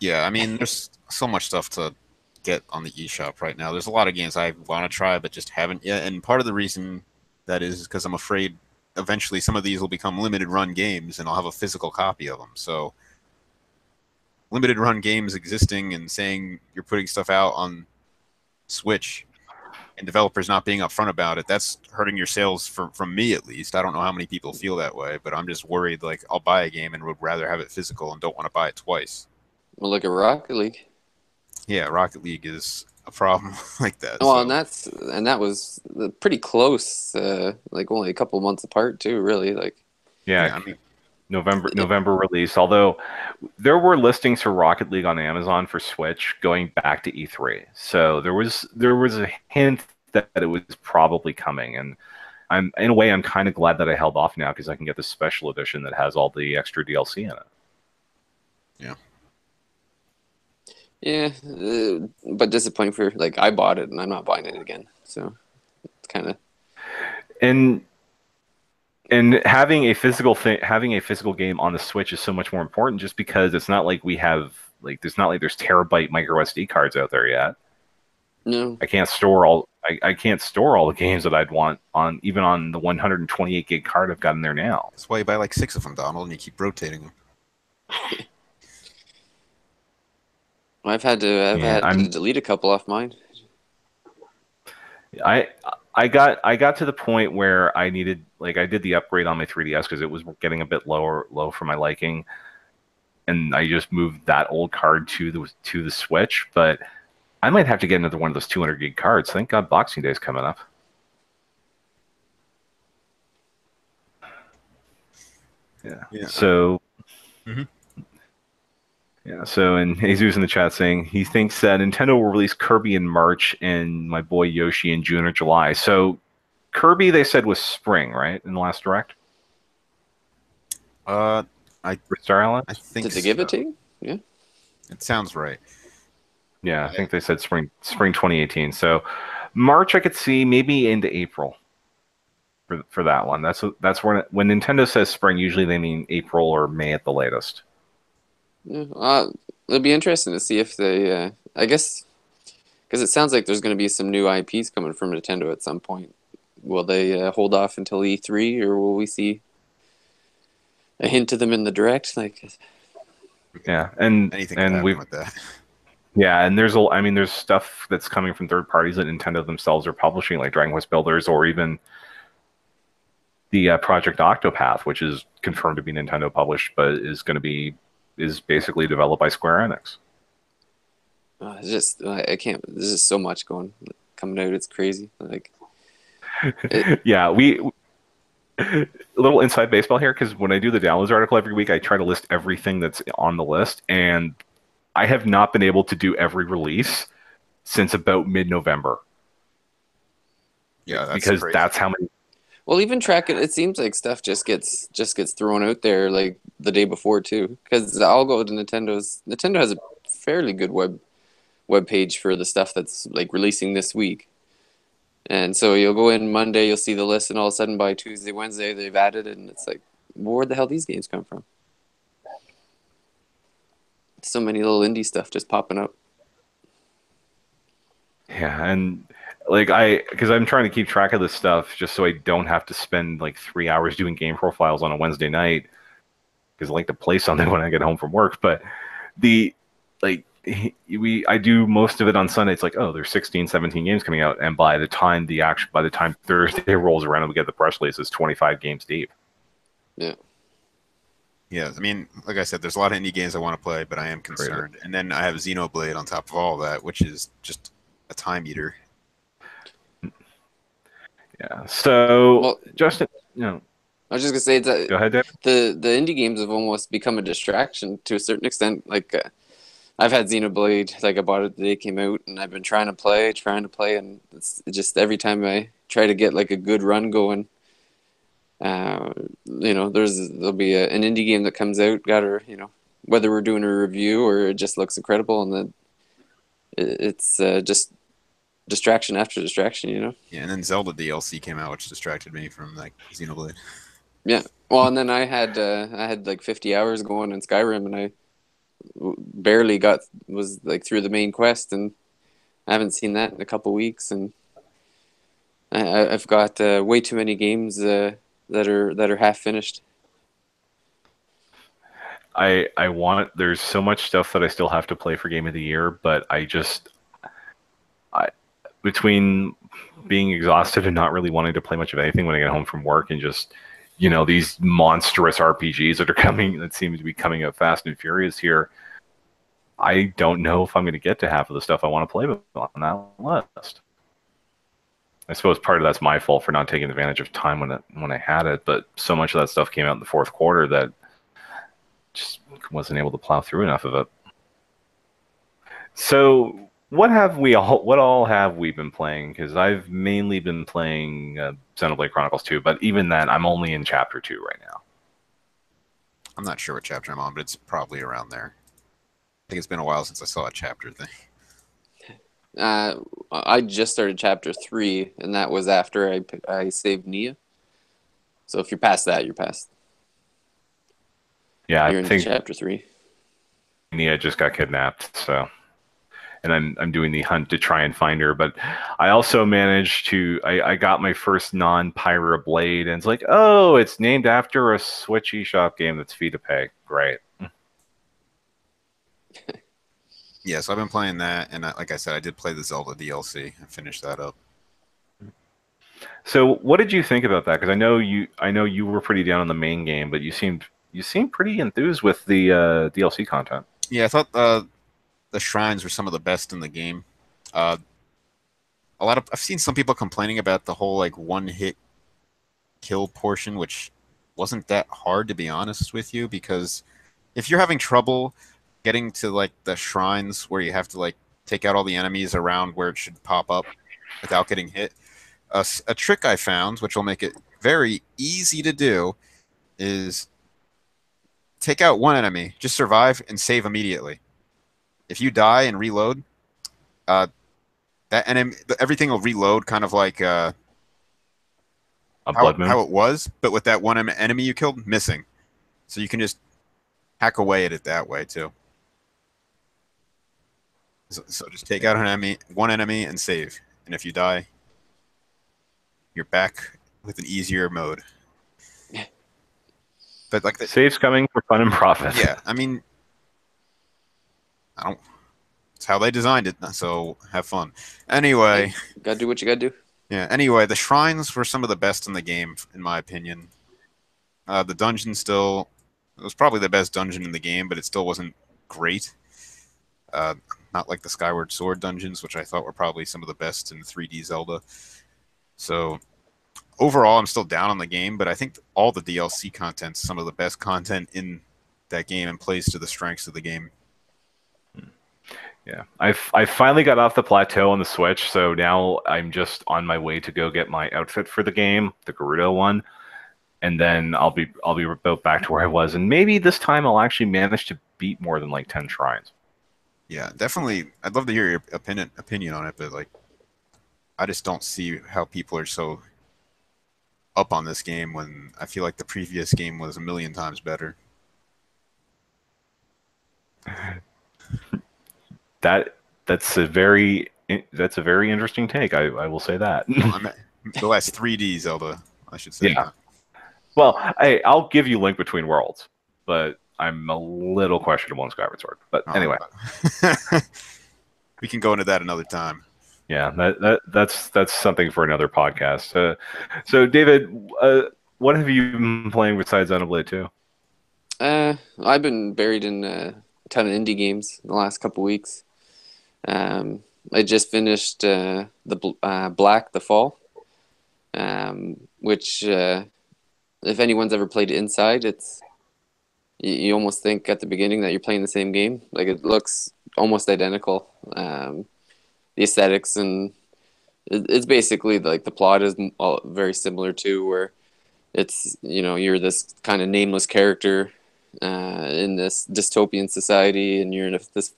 [SPEAKER 2] Yeah, I mean, there's so much stuff to get on the eShop right now. There's a lot of games I want to try but just haven't yet, and part of the reason that is because I'm afraid eventually some of these will become limited run games and I'll have a physical copy of them. So limited run games existing and saying you're putting stuff out on Switch, and developers not being upfront about it, that's hurting your sales from me at least. I don't know how many people feel that way, but I'm just worried. Like, I'll buy a game and would rather have it physical and don't want to buy it twice.
[SPEAKER 3] Well, look at Rocket League.
[SPEAKER 2] Yeah, Rocket League is a problem like that.
[SPEAKER 3] Well,
[SPEAKER 2] So
[SPEAKER 3] and that was pretty close, like only a couple months apart too. Really, like
[SPEAKER 1] Yeah,
[SPEAKER 2] yeah, I mean,
[SPEAKER 1] November release. Although there were listings for Rocket League on Amazon for Switch going back to E3, so there was a hint that it was probably coming, and I'm in a way I'm kind of glad that I held off now because I can get the special edition that has all the extra DLC in it.
[SPEAKER 2] yeah.
[SPEAKER 3] yeah, but disappointing for like I bought it and I'm not buying it again. So it's kind of
[SPEAKER 1] And having a physical game on the Switch is so much more important, just because it's not like we have like there's terabyte micro SD cards out there yet.
[SPEAKER 3] no.
[SPEAKER 1] I can't store all the games that I'd want on even on the 128 gig card I've got in there now.
[SPEAKER 2] That's why you buy like 6 of them, Donald, and you keep rotating them.
[SPEAKER 3] I've had
[SPEAKER 1] Yeah,
[SPEAKER 3] to delete a couple off mine.
[SPEAKER 1] I I got to the point where I needed I did the upgrade on my 3DS because it was getting a bit low for my liking, and I just moved that old card to the Switch. But I might have to get another one of those 200 gig cards. Thank God Boxing Day is coming up. Yeah.
[SPEAKER 2] Yeah.
[SPEAKER 1] So.
[SPEAKER 2] Mhm.
[SPEAKER 1] Yeah, so and Jesus in the chat saying he thinks that Nintendo will release Kirby in March and my boy Yoshi in June or July. So Kirby they said was spring, right? In the last direct?
[SPEAKER 2] I
[SPEAKER 1] For Star Island?
[SPEAKER 2] I think
[SPEAKER 3] Did they give it
[SPEAKER 2] so.
[SPEAKER 3] to you? Yeah.
[SPEAKER 2] It sounds right.
[SPEAKER 1] Yeah, I think they said spring 2018. So March I could see, maybe into April for that one. That's when Nintendo says spring, usually they mean April or May at the latest.
[SPEAKER 3] Yeah. It'll be interesting to see if they. I guess because it sounds like there's going to be some new IPs coming from Nintendo at some point. Will they hold off until E3, or will we see a hint of them in the direct? Like,
[SPEAKER 1] Yeah,
[SPEAKER 2] Anything could
[SPEAKER 1] and
[SPEAKER 2] happen with that.
[SPEAKER 1] yeah, and there's stuff that's coming from third parties that Nintendo themselves are publishing, like Dragon Quest Builders, or even the Project Octopath, which is confirmed to be Nintendo published, but is basically developed by Square Enix.
[SPEAKER 3] it's just I can't. There's just so much coming out. It's crazy. Like,
[SPEAKER 1] Yeah, we a little inside baseball here because when I do the downloads article every week, I try to list everything that's on the list, and I have not been able to do every release since about mid-November
[SPEAKER 2] Yeah, that's
[SPEAKER 1] because
[SPEAKER 2] crazy.
[SPEAKER 1] that's how many.
[SPEAKER 3] well, even tracking. It seems like stuff just gets thrown out there like the day before too. Because I'll go to Nintendo's. Nintendo has a fairly good web page for the stuff that's like releasing this week. And so you'll go in Monday, you'll see the list, and all of a sudden by Tuesday, Wednesday, they've added it, and it's like, where the hell these games come from? So many little indie stuff just popping up.
[SPEAKER 1] Yeah, and because I'm trying to keep track of this stuff just so I don't have to spend like 3 hours doing game profiles on a Wednesday night because I like to play something when I get home from work. But the like I do most of it on Sunday. It's like, oh, there's 16, 17 games coming out, and by the time Thursday rolls around and we get the press release, it's 25 games deep.
[SPEAKER 3] Yeah.
[SPEAKER 2] Yeah, I mean, like I said, there's a lot of indie games I want to play, but I am concerned. And then I have Xenoblade on top of all that, which is just a time eater.
[SPEAKER 1] Yeah. So,
[SPEAKER 3] Well,
[SPEAKER 1] Justin,
[SPEAKER 3] I was just gonna say that
[SPEAKER 1] go ahead, Dave.
[SPEAKER 3] the indie games have almost become a distraction to a certain extent. Like I've had Xenoblade, like I bought it the day it came out, and I've been trying to play, and it's just every time I try to get like a good run going, there'll be an indie game that comes out, whether we're doing a review or it just looks incredible, and then it's just distraction after distraction,
[SPEAKER 2] Yeah, and then Zelda DLC came out, which distracted me from like Xenoblade.
[SPEAKER 3] Yeah. Well, and then I had like 50 hours going in Skyrim, and I barely was like through the main quest, and I haven't seen that in a couple weeks, and I've got way too many games that are half finished.
[SPEAKER 1] There's so much stuff that I still have to play for Game of the Year, but I between being exhausted and not really wanting to play much of anything when I get home from work, and just these monstrous RPGs that seem to be coming up fast and furious here. I don't know if I'm going to get to half of the stuff I want to play on that list. I suppose part of that's my fault for not taking advantage of time when I had it, but so much of that stuff came out in the fourth quarter that just wasn't able to plow through enough of it. So what all have we been playing? Because I've mainly been playing Xenoblade Chronicles 2, but even then, I'm only in Chapter 2 right now.
[SPEAKER 2] I'm not sure what chapter I'm on, but it's probably around there. I think it's been a while since I saw a chapter thing.
[SPEAKER 3] I just started Chapter 3, and that was after I saved Nia. So if you're past that, you're past.
[SPEAKER 1] Yeah,
[SPEAKER 3] You're
[SPEAKER 1] I
[SPEAKER 3] in
[SPEAKER 1] think
[SPEAKER 3] Chapter 3.
[SPEAKER 1] Nia just got kidnapped, so... And I'm doing the hunt to try and find her, but I also managed to I got my first non-Pyra blade, and it's like, oh, it's named after a Switch eShop game that's free to pay. Great.
[SPEAKER 2] Yeah, so I've been playing that, and like I said, I did play the Zelda DLC. I finished that up.
[SPEAKER 1] So, what did you think about that? Because I know you were pretty down on the main game, but you seemed pretty enthused with the DLC content.
[SPEAKER 2] Yeah, I thought the shrines were some of the best in the game. I've seen some people complaining about the whole like one-hit kill portion, which wasn't that hard, to be honest with you, because if you're having trouble getting to like the shrines where you have to like take out all the enemies around where it should pop up without getting hit, a trick I found, which will make it very easy to do, is take out one enemy, just survive and save immediately. If you die and reload, that enemy, everything will reload, kind of like
[SPEAKER 1] Blood Moon.
[SPEAKER 2] How it was, but with that one enemy you killed missing, so you can just hack away at it that way too. So just take out one enemy, and save. And if you die, you're back with an easier mode. But like the
[SPEAKER 1] saves coming for fun and profit.
[SPEAKER 2] Yeah, I mean, it's how they designed it, so have fun. Anyway,
[SPEAKER 3] gotta do what you gotta do.
[SPEAKER 2] Yeah. Anyway, the shrines were some of the best in the game, in my opinion. The dungeon it was probably the best dungeon in the game, but it still wasn't great. Not like the Skyward Sword dungeons, which I thought were probably some of the best in 3D Zelda. So overall, I'm still down on the game, but I think all the DLC content's some of the best content in that game and plays to the strengths of the game.
[SPEAKER 1] Yeah, I finally got off the plateau on the Switch, so now I'm just on my way to go get my outfit for the game, the Gerudo one, and then I'll be about back to where I was, and maybe this time I'll actually manage to beat more than like 10 shrines.
[SPEAKER 2] Yeah, definitely. I'd love to hear your opinion on it, but like, I just don't see how people are so up on this game when I feel like the previous game was a million times better.
[SPEAKER 1] That's a very interesting take. I will say that.
[SPEAKER 2] The last 3D Zelda, I should say.
[SPEAKER 1] Yeah. Well, I'll give you Link Between Worlds, but I'm a little questionable on Skyward Sword. But anyway,
[SPEAKER 2] we can go into that another time.
[SPEAKER 1] Yeah, that's something for another podcast. So David, what have you been playing besides Xenoblade 2?
[SPEAKER 3] I've been buried in a ton of indie games in the last couple weeks. I just finished the Black the Fall, which if anyone's ever played Inside, it's you almost think at the beginning that you're playing the same game. Like, it looks almost identical. The aesthetics, and it's basically like the plot is all very similar to, where it's, you're this kind of nameless character in this dystopian society, and you're in this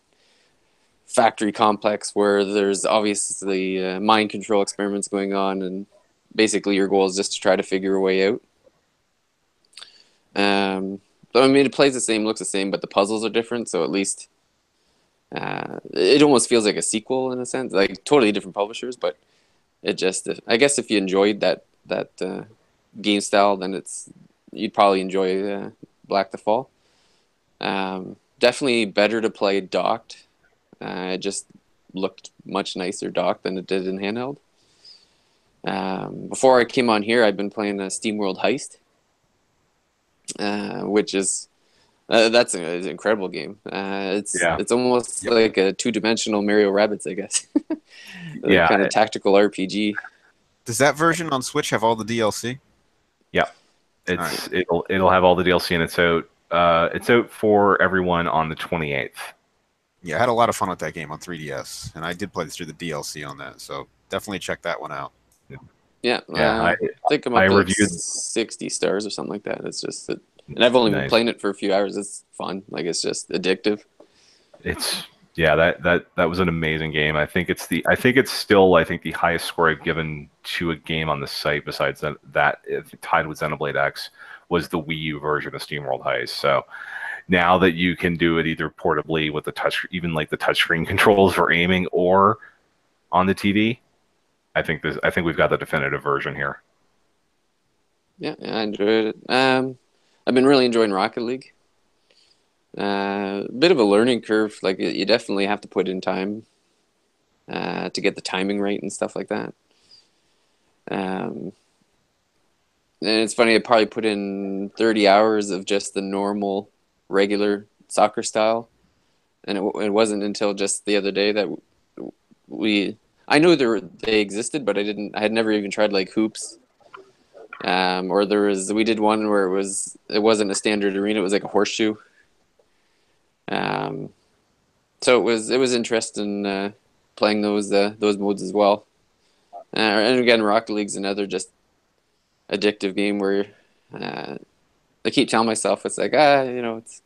[SPEAKER 3] factory complex where there's obviously mind control experiments going on, and basically your goal is just to try to figure a way out. So I mean, it plays the same, looks the same, but the puzzles are different, so at least it almost feels like a sequel in a sense, like totally different publishers, but it just, I guess if you enjoyed that game style, then you'd probably enjoy Black the Fall. Definitely better to play docked. It just looked much nicer dock than it did in handheld. Before I came on here, I've been playing SteamWorld Heist, which is that's an incredible game. It's almost
[SPEAKER 2] Yep.
[SPEAKER 3] like a two-dimensional Mario Rabbids, I guess.
[SPEAKER 1] Yeah.
[SPEAKER 3] Kind of tactical RPG.
[SPEAKER 2] Does that version on Switch have all the DLC?
[SPEAKER 1] Yeah.
[SPEAKER 2] Right.
[SPEAKER 1] It'll have all the DLC, and it's out. It's out for everyone on the 28th.
[SPEAKER 2] Yeah, I had a lot of fun with that game on 3DS, and I did play through the DLC on that, so definitely check that one out.
[SPEAKER 3] Yeah,
[SPEAKER 1] Yeah,
[SPEAKER 3] I think I'm
[SPEAKER 1] I
[SPEAKER 3] up to like
[SPEAKER 1] reviewed.
[SPEAKER 3] 60 stars or something like that. It's just that, and I've only been
[SPEAKER 1] Nice.
[SPEAKER 3] playing it for a few hours. It's fun. Like, it's just addictive.
[SPEAKER 1] It's yeah, that was an amazing game. I think it's the highest score I've given to a game on the site besides that tied with Xenoblade X was the Wii U version of SteamWorld Heist. So now that you can do it either portably with the touch, even like the touchscreen controls for aiming, or on the TV, I think we've got the definitive version here.
[SPEAKER 3] Yeah, I enjoyed it. I've been really enjoying Rocket League. Bit of a learning curve. Like, you definitely have to put in time to get the timing right and stuff like that. And it's funny, I probably put in 30 hours of just the normal, regular soccer style, and it wasn't until just the other day that I knew they existed, but I had never even tried like hoops. Or we did one where it wasn't a standard arena, it was like a horseshoe. So it was interesting playing those modes as well. And again, Rocket League's another just addictive game where I keep telling myself it's like it's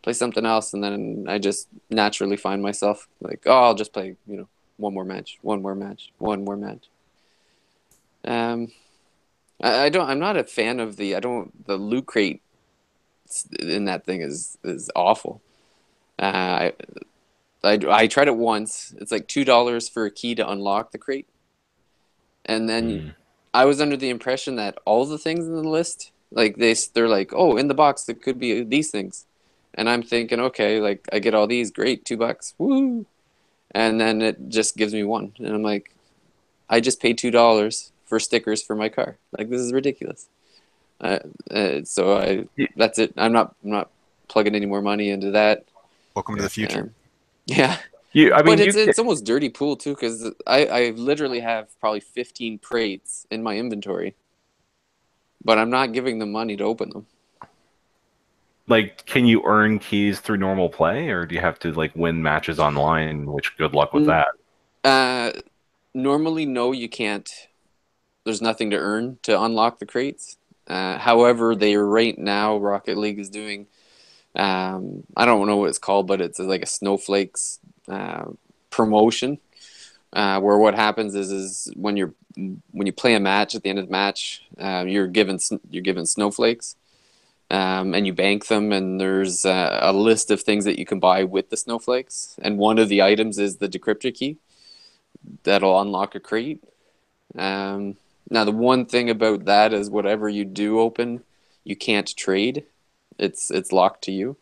[SPEAKER 3] play something else, and then I just naturally find myself like, oh, I'll just play one more match, one more match, one more match. I'm not a fan of the loot crate in that thing is awful. I tried it once. It's like $2 for a key to unlock the crate, and then I was under the impression that all the things in the list, like they're like, oh, in the box there could be these things, and I'm thinking, okay, like I get all these, great, $2, woo, and then it just gives me one, and I'm like, I just paid $2 for stickers for my car. Like, this is ridiculous. So that's it. I'm not plugging any more money into that.
[SPEAKER 2] Welcome to the future.
[SPEAKER 3] Yeah. But it's almost dirty pool too, because I literally have probably 15 crates in my inventory, but I'm not giving them money to open them.
[SPEAKER 1] Like, can you earn keys through normal play, or do you have to like win matches online? Which good luck with that.
[SPEAKER 3] Normally, no, you can't. There's nothing to earn to unlock the crates. However, right now Rocket League is doing. I don't know what it's called, but it's like a snowflakes promotion, where what happens is when you play a match, at the end of the match, you're given snowflakes, and you bank them, and there's a list of things that you can buy with the snowflakes, and one of the items is the decryptor key that'll unlock a crate. Now the one thing about that is whatever you do open, you can't trade. It's locked to you,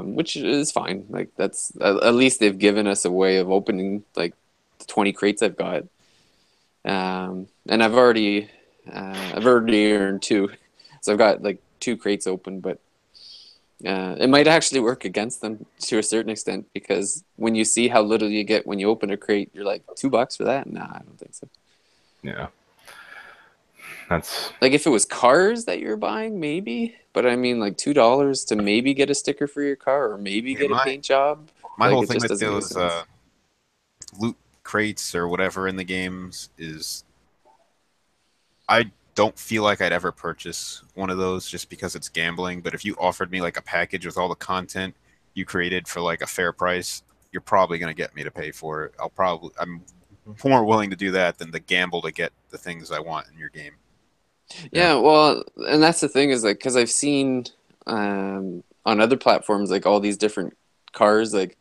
[SPEAKER 3] which is fine. Like, that's at least they've given us a way of opening like the 20 crates I've got, and I've already earned two, so I've got like 2 crates open. But it might actually work against them to a certain extent, because when you see how little you get when you open a crate, you're like, $2 for that? Nah, I don't think so.
[SPEAKER 1] Yeah. That's
[SPEAKER 3] like, if it was cars that you're buying, maybe. But I mean, like, $2 to maybe get a sticker for your car, or maybe get a paint job.
[SPEAKER 2] My
[SPEAKER 3] like,
[SPEAKER 2] whole
[SPEAKER 3] it
[SPEAKER 2] thing
[SPEAKER 3] just
[SPEAKER 2] with
[SPEAKER 3] doesn't make
[SPEAKER 2] those
[SPEAKER 3] sense.
[SPEAKER 2] loot crates or whatever in the games is, I don't feel like I'd ever purchase one of those just because it's gambling. But if you offered me like a package with all the content you created for like a fair price, you're probably going to get me to pay for it. I'm more willing to do that than the gamble to get the things I want in your game.
[SPEAKER 3] Yeah, well, and that's the thing is, like, because I've seen on other platforms, like, all these different cars. Like,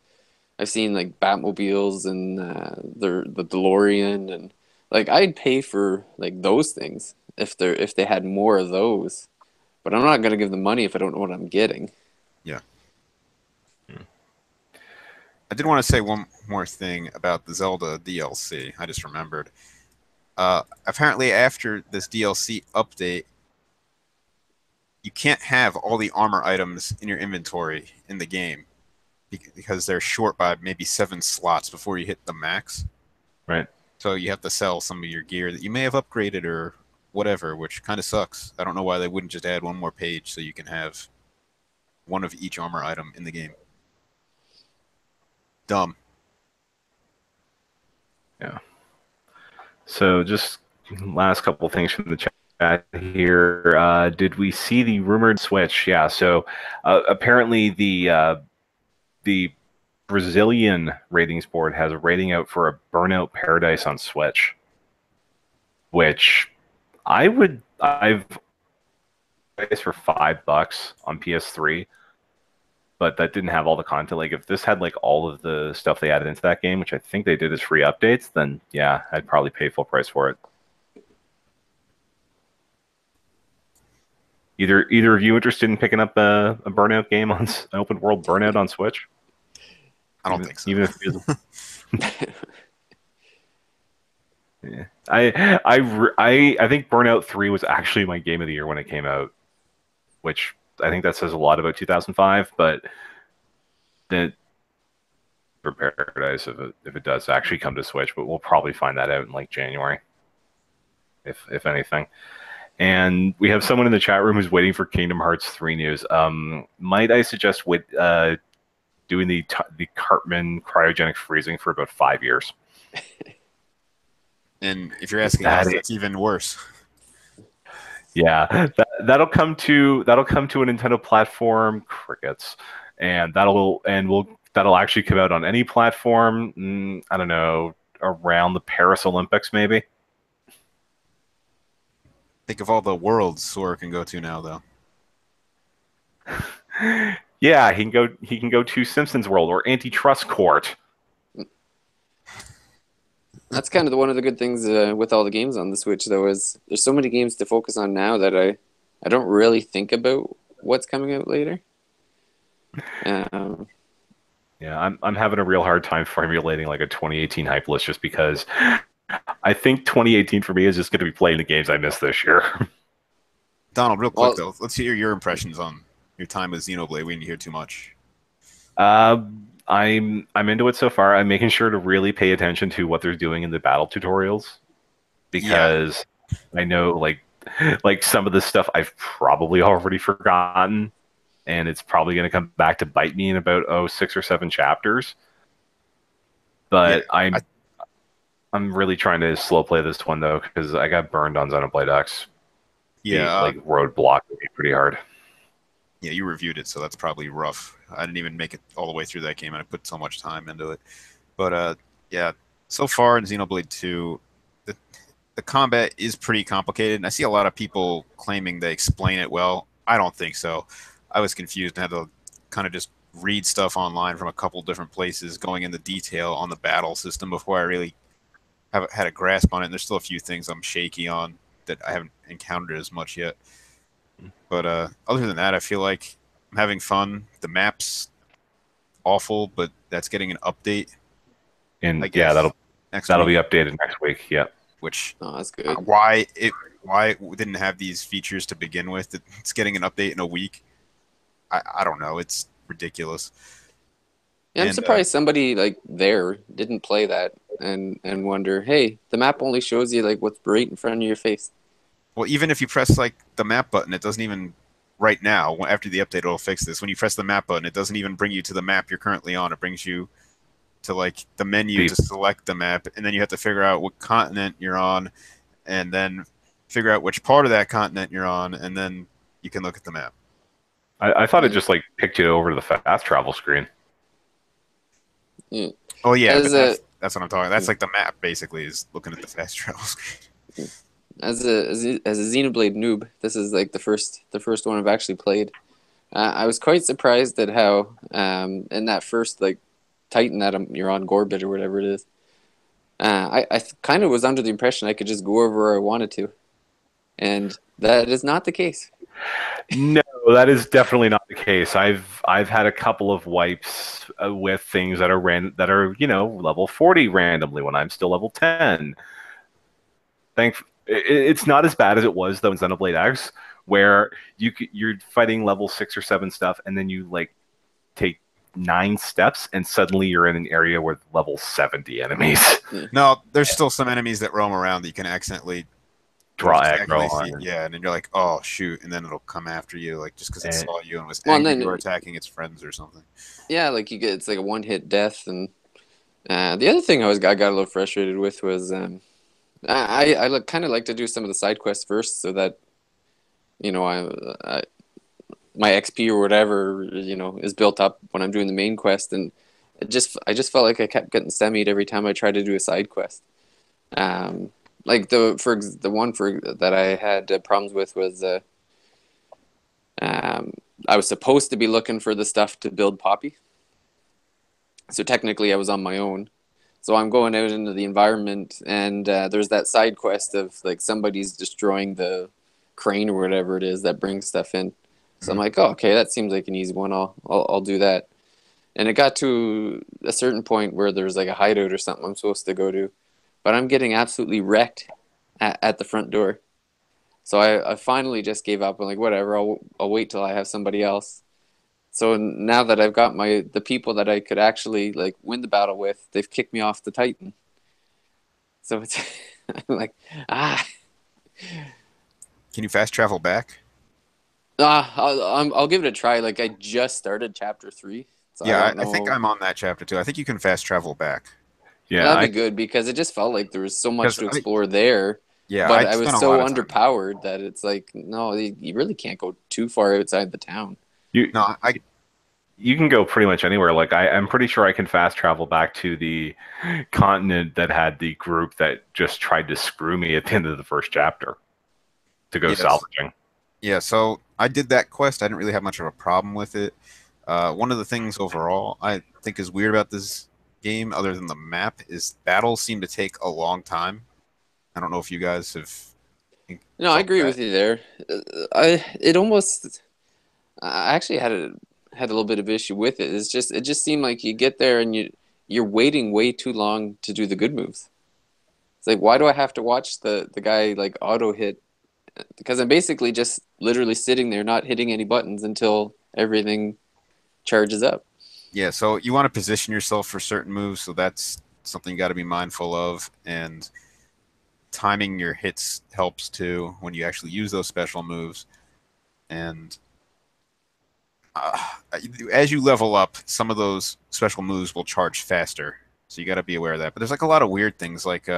[SPEAKER 3] I've seen like Batmobiles and the DeLorean, and like, I'd pay for like those things if they had more of those. But I'm not gonna give them money if I don't know what I'm getting.
[SPEAKER 2] Yeah. I did want to say one more thing about the Zelda DLC. I just remembered. Apparently, after this DLC update, you can't have all the armor items in your inventory in the game because they're short by maybe 7 slots before you hit the max.
[SPEAKER 1] Right.
[SPEAKER 2] So you have to sell some of your gear that you may have upgraded or whatever, which kind of sucks. I don't know why they wouldn't just add one more page so you can have one of each armor item in the game. Dumb.
[SPEAKER 1] Yeah. So just last couple of things from the chat here. Did we see the rumored Switch? Yeah. So apparently the Brazilian ratings board has a rating out for a Burnout Paradise on Switch, which I've priced for $5 on PS3, but that didn't have all the content. Like if this had like all of the stuff they added into that game, which I think they did as free updates, then yeah, I'd probably pay full price for it. Either of you interested in picking up a Burnout game on an open world Burnout on Switch?
[SPEAKER 2] I don't think so.
[SPEAKER 1] Even if yeah. I think Burnout 3 was actually my game of the year when it came out, which I think that says a lot about 2005, but then for Paradise if it does actually come to Switch, but we'll probably find that out in like January, if anything. And we have someone in the chat room who's waiting for Kingdom Hearts 3 news. Might I suggest doing the Cartman cryogenic freezing for about 5 years?
[SPEAKER 2] And if you're asking us, that's even worse.
[SPEAKER 1] Yeah, that'll come to a Nintendo platform, crickets, and that'll actually come out on any platform. I don't know, around the Paris Olympics maybe.
[SPEAKER 2] Think of all the worlds Sora can go to now, though.
[SPEAKER 1] Yeah, he can go to Simpsons World or Antitrust Court.
[SPEAKER 3] That's kind of one of the good things with all the games on the Switch, though, is there's so many games to focus on now that I don't really think about what's coming out later.
[SPEAKER 1] Yeah, I'm having a real hard time formulating like a 2018 hype list just because I think 2018 for me is just going to be playing the games I missed this year.
[SPEAKER 2] Donald, real quick though, let's hear your impressions on your time with Xenoblade. We didn't hear too much.
[SPEAKER 1] I'm into it so far. I'm making sure to really pay attention to what they're doing in the battle tutorials because I know like some of the stuff I've probably already forgotten, and it's probably going to come back to bite me in about 6 or 7 chapters. But yeah, I'm really trying to slow play this one though because I got burned on Xenoblade X.
[SPEAKER 2] Yeah,
[SPEAKER 1] like roadblock would be pretty hard.
[SPEAKER 2] Yeah, you reviewed it, so that's probably rough. I didn't even make it all the way through that game, and I put so much time into it. But yeah, so far in Xenoblade 2, the combat is pretty complicated, and I see a lot of people claiming they explain it well. I don't think so. I was confused and had to kind of just read stuff online from a couple different places, going into detail on the battle system before I really had a grasp on it. And there's still a few things I'm shaky on that I haven't encountered as much yet. But other than that, I feel like I'm having fun. The map's awful, but that's getting an update.
[SPEAKER 1] And yeah, that'll be updated next week. Yeah.
[SPEAKER 2] Which
[SPEAKER 3] that's good.
[SPEAKER 2] Why it didn't have these features to begin with? It's getting an update in a week. I don't know. It's ridiculous.
[SPEAKER 3] Yeah, I'm surprised somebody like there didn't play that and wonder, hey, the map only shows you like what's right in front of your face.
[SPEAKER 2] Well, even if you press like the map button, it doesn't even right now. After the update, it'll fix this. When you press the map button, it doesn't even bring you to the map you're currently on. It brings you to like the menu to select the map, and then you have to figure out what continent you're on, and then figure out which part of that continent you're on, and then you can look at the map.
[SPEAKER 1] I thought it just like picked you over to the fast travel screen.
[SPEAKER 3] Yeah.
[SPEAKER 2] Oh yeah, but that's what I'm talking. That's like the map basically is looking at the fast travel screen.
[SPEAKER 3] As a Xenoblade noob, this is like the first one I've actually played. I was quite surprised at how in that first like Titan that you're on Gorbit or whatever it is. I kind of was under the impression I could just go over where I wanted to, and that is not the case.
[SPEAKER 1] No, that is definitely not the case. I've had a couple of wipes with things that are level 40 randomly when I'm still level 10. It's not as bad as it was though in Xenoblade X, where you're fighting level 6 or 7 stuff, and then you like take 9 steps, and suddenly you're in an area with level 70 enemies.
[SPEAKER 2] No, there's still some enemies that roam around that you can accidentally
[SPEAKER 1] Draw aggro on.
[SPEAKER 2] yeah, and then you're like, oh shoot, and then it'll come after you, like just because it
[SPEAKER 1] And,
[SPEAKER 2] saw you and was
[SPEAKER 3] Well, and
[SPEAKER 2] angry
[SPEAKER 3] then
[SPEAKER 2] you were attacking its friends or something.
[SPEAKER 3] yeah, like it's like a one-hit death. And the other thing I got a little frustrated with was I kind of like to do some of the side quests first, so that I my XP or whatever is built up when I'm doing the main quest. And I just felt like I kept getting stymied every time I tried to do a side quest. Like the one that I had problems with was I was supposed to be looking for the stuff to build Poppy, so technically I was on my own. So I'm going out into the environment, and there's that side quest of like somebody's destroying the crane or whatever it is that brings stuff in. So I'm like, oh, okay, that seems like an easy one. I'll do that. And it got to a certain point where there's like a hideout or something I'm supposed to go to, but I'm getting absolutely wrecked at the front door. So I finally just gave up. I'm like, whatever, I'll wait till I have somebody else. So now that I've got the people that I could actually like win the battle with, they've kicked me off the Titan. So it's I'm like, ah,
[SPEAKER 2] Can you fast travel back?
[SPEAKER 3] I'll give it a try. Like I just started chapter 3, so I
[SPEAKER 2] Yeah,
[SPEAKER 3] don't
[SPEAKER 2] I think
[SPEAKER 3] know.
[SPEAKER 2] I'm on that chapter too. I think you can fast travel back.
[SPEAKER 1] yeah,
[SPEAKER 3] That'd be good because it just felt like there was so much
[SPEAKER 2] Because
[SPEAKER 3] to explore there,
[SPEAKER 2] yeah,
[SPEAKER 3] but
[SPEAKER 2] I
[SPEAKER 3] I was
[SPEAKER 2] spent a
[SPEAKER 3] so
[SPEAKER 2] lot of time.
[SPEAKER 3] underpowered that it's like, no, you really can't go too far outside the town.
[SPEAKER 1] you
[SPEAKER 2] No, I
[SPEAKER 1] you can go pretty much anywhere. Like I'm pretty sure I can fast travel back to the continent that had the group that just tried to screw me at the end of the first chapter to go
[SPEAKER 2] yes,
[SPEAKER 1] salvaging.
[SPEAKER 2] yeah. So I did that quest. I didn't really have much of a problem with it. One of the things overall I think is weird about this game, other than the map, is battles seem to take a long time. I don't know if you guys have
[SPEAKER 3] No, I
[SPEAKER 2] felt
[SPEAKER 3] agree
[SPEAKER 2] that.
[SPEAKER 3] with you there. I it almost I actually had a little bit of issue with it. It just seemed like you get there and you're waiting way too long to do the good moves. It's like, why do I have to watch the guy like auto hit? Because I'm basically just literally sitting there not hitting any buttons until everything charges up.
[SPEAKER 2] Yeah, so you want to position yourself for certain moves, so that's something you got to be mindful of, and timing your hits helps too when you actually use those special moves. And uh, as you level up, some of those special moves will charge faster, so you got to be aware of that. But there's like a lot of weird things, like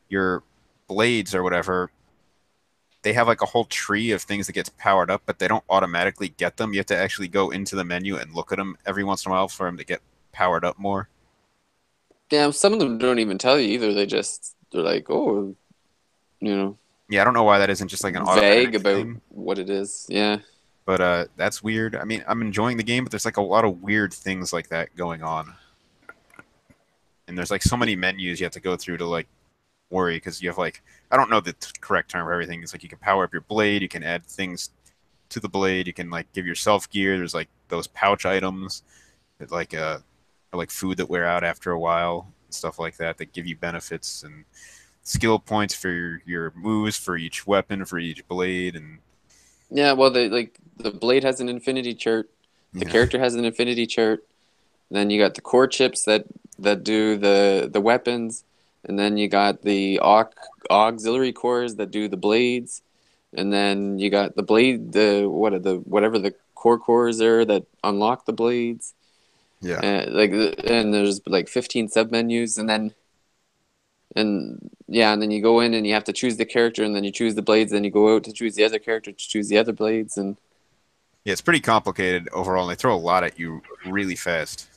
[SPEAKER 2] your blades or whatever. They have like a whole tree of things that gets powered up, but they don't automatically get them. You have to actually go into the menu and look at them every once in a while for them to get powered up more.
[SPEAKER 3] Yeah, some of them don't even tell you either. They're like, oh,
[SPEAKER 2] Yeah, I don't know why that isn't just like an
[SPEAKER 3] vague
[SPEAKER 2] automatic
[SPEAKER 3] about
[SPEAKER 2] thing,
[SPEAKER 3] what it is. Yeah.
[SPEAKER 2] but that's weird. I mean, I'm enjoying the game, but there's like a lot of weird things like that going on, and there's like so many menus you have to go through to like worry because you have like I don't know the correct term for everything. It's like you can power up your blade, you can add things to the blade, you can like give yourself gear. There's like those pouch items that are like food that wear out after a while, and stuff like that that give you benefits and skill points for your moves for each weapon for each blade and
[SPEAKER 3] Yeah, well, the blade has an infinity chart. The
[SPEAKER 2] yeah.
[SPEAKER 3] character has an infinity chart. Then you got the core chips that do the weapons, and then you got the auxiliary cores that do the blades, and then you got the blade whatever the core cores are that unlock the blades.
[SPEAKER 2] Yeah.
[SPEAKER 3] And there's like 15 submenus, and yeah, and then you go in and you have to choose the character, and then you choose the blades, then you go out to choose the other character to choose the other blades. And
[SPEAKER 2] Yeah, it's pretty complicated overall, and they throw a lot at you really fast.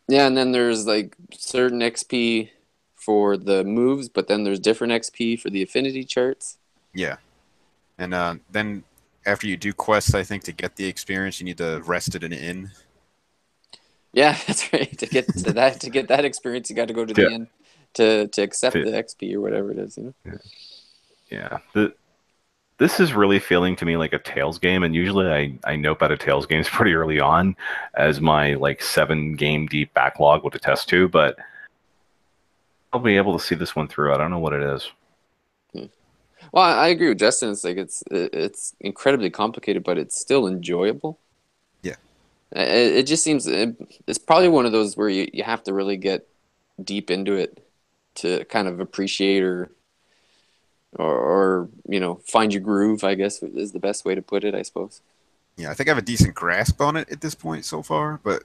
[SPEAKER 3] yeah, and then there's like certain XP for the moves, but then there's different XP for the affinity charts.
[SPEAKER 2] Yeah. And then after you do quests, I think to get the experience, you need to rest at an inn.
[SPEAKER 3] Yeah, that's right. To get that experience, you got to go to
[SPEAKER 1] Yeah,
[SPEAKER 3] the end to accept
[SPEAKER 1] the-
[SPEAKER 3] the XP or whatever it is.
[SPEAKER 1] yeah. The this is really feeling to me like a Tales game, and usually I nope out of Tales games pretty early on, as my like 7 game deep backlog would attest to. But I'll be able to see this one through. I don't know what it is.
[SPEAKER 3] Well, I agree with Justin. It's like it's incredibly complicated, but it's still enjoyable.
[SPEAKER 2] Yeah.
[SPEAKER 3] It just seems it's probably one of those where you have to really get deep into it to kind of appreciate or find your groove, I guess is the best way to put it, I suppose.
[SPEAKER 2] Yeah, I think I have a decent grasp on it at this point so far, but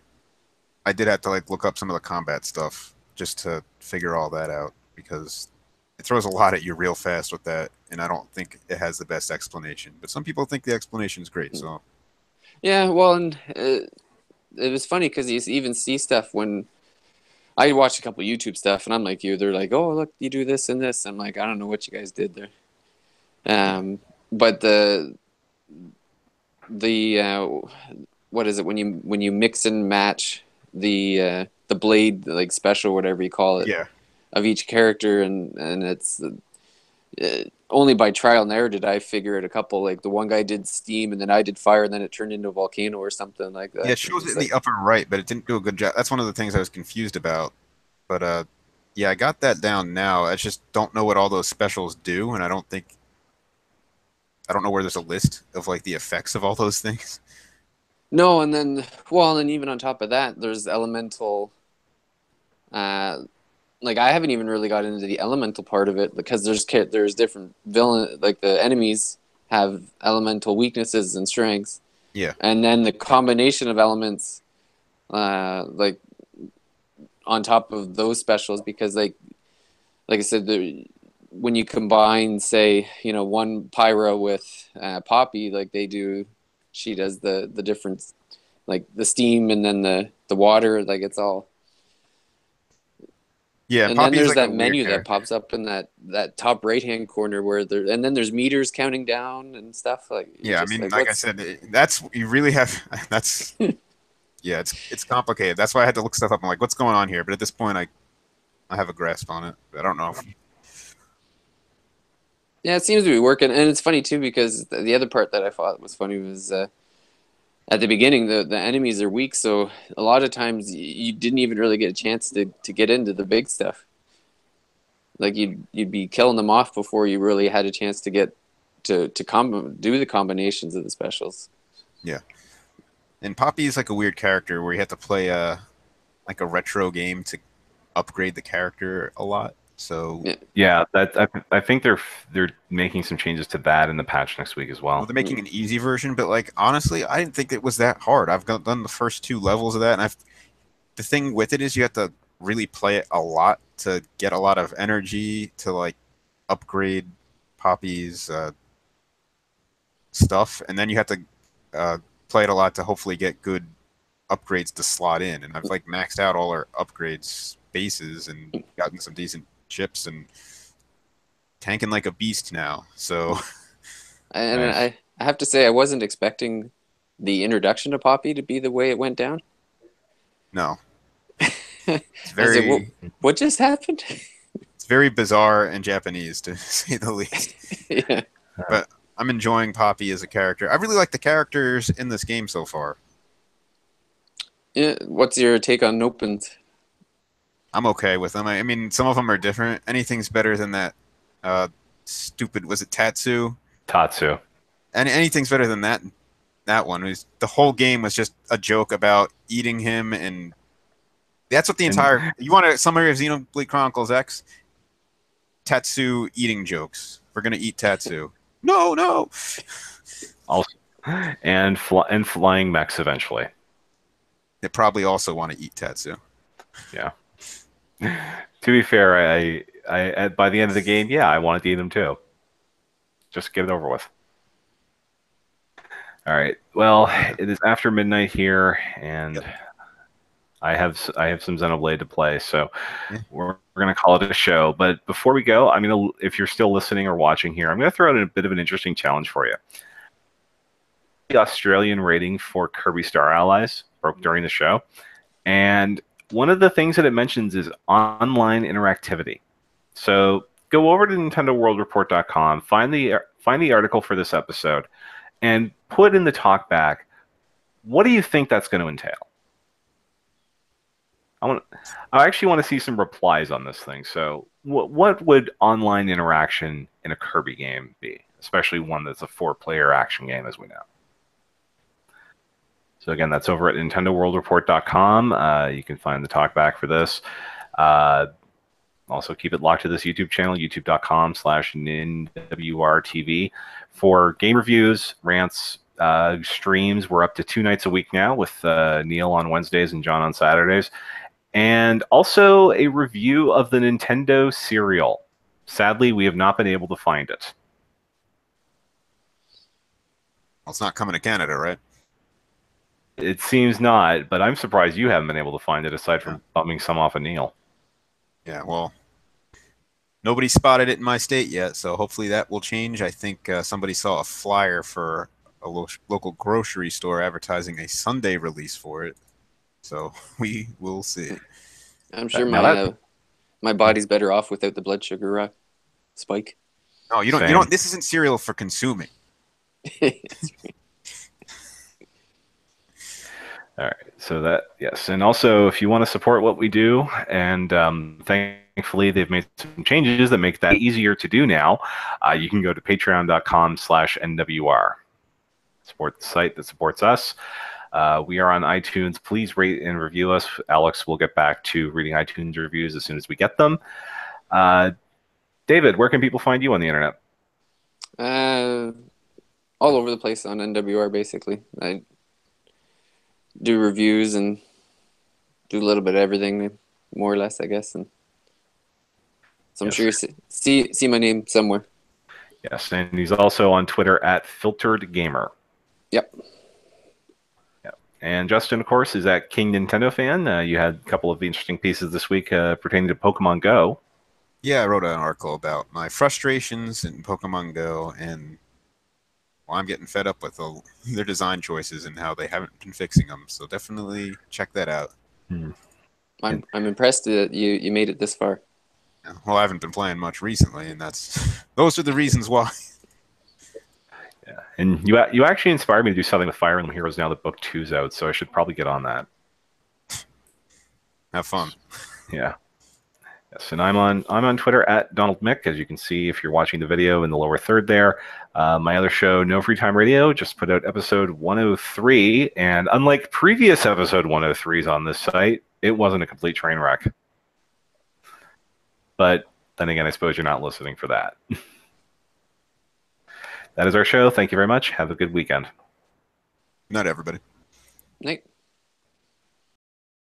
[SPEAKER 2] I did have to like look up some of the combat stuff just to figure all that out because it throws a lot at you real fast with that, and I don't think it has the best explanation. But some people think the explanation is great, so.
[SPEAKER 3] Yeah, well, and it was funny because you even see stuff when I watched a couple YouTube stuff, and I'm like you. They're like, "Oh, look, you do this and this." I'm like, "I don't know what you guys did there." But the what is it when you mix and match the blade like special, whatever you call it,
[SPEAKER 2] Yeah.
[SPEAKER 3] of each character, and it's only by trial and error did I figure it a couple. Like the one guy did steam, and then I did fire, and then it turned into a volcano or something like that.
[SPEAKER 2] Yeah, it shows it in the upper right, but it didn't do a good job. That's one of the things I was confused about. But yeah, I got that down now. I just don't know what all those specials do, and I don't know where there's a list of like the effects of all those things.
[SPEAKER 3] No, and then even on top of that, there's elemental. Like I haven't even really got into the elemental part of it because there's different villain, like the enemies have elemental weaknesses and strengths.
[SPEAKER 2] Yeah.
[SPEAKER 3] And then the combination of elements, like on top of those specials, because like I said, when you combine, say, one Pyra with Poppy, like she does the difference, like the steam and then the water, like it's all.
[SPEAKER 2] Yeah,
[SPEAKER 3] And
[SPEAKER 2] Poppy's
[SPEAKER 3] then there's
[SPEAKER 2] like
[SPEAKER 3] that
[SPEAKER 2] a
[SPEAKER 3] menu
[SPEAKER 2] weird
[SPEAKER 3] that pops up in that top right hand corner and then there's meters counting down and stuff like.
[SPEAKER 2] Yeah, I mean, like I said, that's you really have. That's yeah, it's complicated. That's why I had to look stuff up. I'm like, what's going on here? But at this point, I have a grasp on it. I don't know.
[SPEAKER 3] Yeah, it seems to be working, and it's funny too because the other part that I thought was funny was at the beginning the enemies are weak, so a lot of times you didn't even really get a chance to get into the big stuff. Like you'd be killing them off before you really had a chance to get to do the combinations of the specials.
[SPEAKER 2] Yeah, and Poppy is like a weird character where you have to play like a retro game to upgrade the character a lot. So
[SPEAKER 1] yeah, I think they're making some changes to that in the patch next week as well.
[SPEAKER 2] They're making an easy version, but like honestly, I didn't think it was that hard. I've done the first 2 levels of that, and the thing with it is you have to really play it a lot to get a lot of energy to like upgrade Poppy's stuff, and then you have to play it a lot to hopefully get good upgrades to slot in. And I've like maxed out all our upgrades bases and gotten some decent chips and tanking like a beast now. So,
[SPEAKER 3] and
[SPEAKER 1] Nice.
[SPEAKER 3] I have to say I wasn't expecting the introduction to Poppy to be the way it went down.
[SPEAKER 2] no, it's
[SPEAKER 3] I
[SPEAKER 2] very
[SPEAKER 3] said, what just happened?
[SPEAKER 2] it's very bizarre and Japanese to say the least.
[SPEAKER 3] Yeah.
[SPEAKER 2] But I'm enjoying Poppy as a character. I really like the characters in this game so far.
[SPEAKER 3] Yeah. What's your take on Nopens?
[SPEAKER 2] I'm okay with them. I mean, some of them are different. Anything's better than that stupid, was it Tatsu?
[SPEAKER 1] Tatsu.
[SPEAKER 2] And anything's better than that one. The whole game was just a joke about eating him, and that's what the entire you want a summary of Xenoblade Chronicles X? Tatsu eating jokes. We're gonna eat Tatsu. No.
[SPEAKER 1] Also, and flying mechs eventually.
[SPEAKER 2] They probably also want to eat Tatsu.
[SPEAKER 1] Yeah. To be fair, I by the end of the game, yeah, I wanted to eat them too. Just get it over with. All right. Well, it is after midnight here, and
[SPEAKER 2] Yep.
[SPEAKER 1] I have some Xenoblade to play, so
[SPEAKER 2] Yeah.
[SPEAKER 1] we're gonna call it a show. But before we go, if you're still listening or watching here, I'm gonna throw out a bit of an interesting challenge for you. The Australian rating for Kirby Star Allies broke during the show, and one of the things that it mentions is online interactivity. So go over to NintendoWorldReport.com, find the article for this episode, and put in the talkback, what do you think that's going to entail? I actually want to see some replies on this thing. So, what would online interaction in a Kirby game be, especially one that's a 4-player action game, as we know? So again, that's over at NintendoWorldReport.com. You can find the talkback for this. Also, keep it locked to this YouTube channel, youtube.com/NinWRTV, for game reviews, rants, streams. We're up to 2 nights a week now, with Neil on Wednesdays and John on Saturdays. And also a review of the Nintendo cereal. Sadly, we have not been able to find it.
[SPEAKER 2] Well, it's not coming to Canada, right?
[SPEAKER 1] It seems not, but I'm surprised you haven't been able to find it, aside from bumming some off of Neil.
[SPEAKER 2] Yeah, well, nobody spotted it in my state yet, so hopefully that will change. I think somebody saw a flyer for a local grocery store advertising a Sunday release for it. So we will see.
[SPEAKER 3] I'm sure my body's better off without the blood sugar spike.
[SPEAKER 2] No, you don't.
[SPEAKER 1] Same.
[SPEAKER 2] You don't. This isn't cereal for consuming.
[SPEAKER 1] All right, so that, yes. And also, if you want to support what we do, and thankfully they've made some changes that make that easier to do now, you can go to patreon.com/NWR. Support the site that supports us. We are on iTunes. Please rate and review us. Alex will get back to reading iTunes reviews as soon as we get them. David, where can people find you on the internet?
[SPEAKER 3] All over the place on NWR, basically. I do reviews and do a little bit of everything, more or less, I guess. And so I'm sure you see my name somewhere.
[SPEAKER 1] Yes, and he's also on Twitter at FilteredGamer.
[SPEAKER 3] Yep.
[SPEAKER 1] And Justin, of course, is at King Nintendo Fan. You had a couple of interesting pieces this week pertaining to Pokemon Go.
[SPEAKER 2] Yeah, I wrote an article about my frustrations in Pokemon Go, and well, I'm getting fed up with their design choices and how they haven't been fixing them. So definitely check that out.
[SPEAKER 3] I'm impressed that you made it this far.
[SPEAKER 2] Well, I haven't been playing much recently, and those are the reasons why.
[SPEAKER 1] Yeah, and you actually inspired me to do something with Fire Emblem Heroes now that Book 2's out, so I should probably get on that.
[SPEAKER 2] Have fun.
[SPEAKER 1] Yeah. Yes, and I'm on Twitter at Donald Mick, as you can see if you're watching the video in the lower third there. My other show, No Free Time Radio, just put out episode 103, and unlike previous episode 103s on this site, it wasn't a complete train wreck. But then again, I suppose you're not listening for that. That is our show. Thank you very much. Have a good weekend.
[SPEAKER 2] Not everybody.
[SPEAKER 3] Night.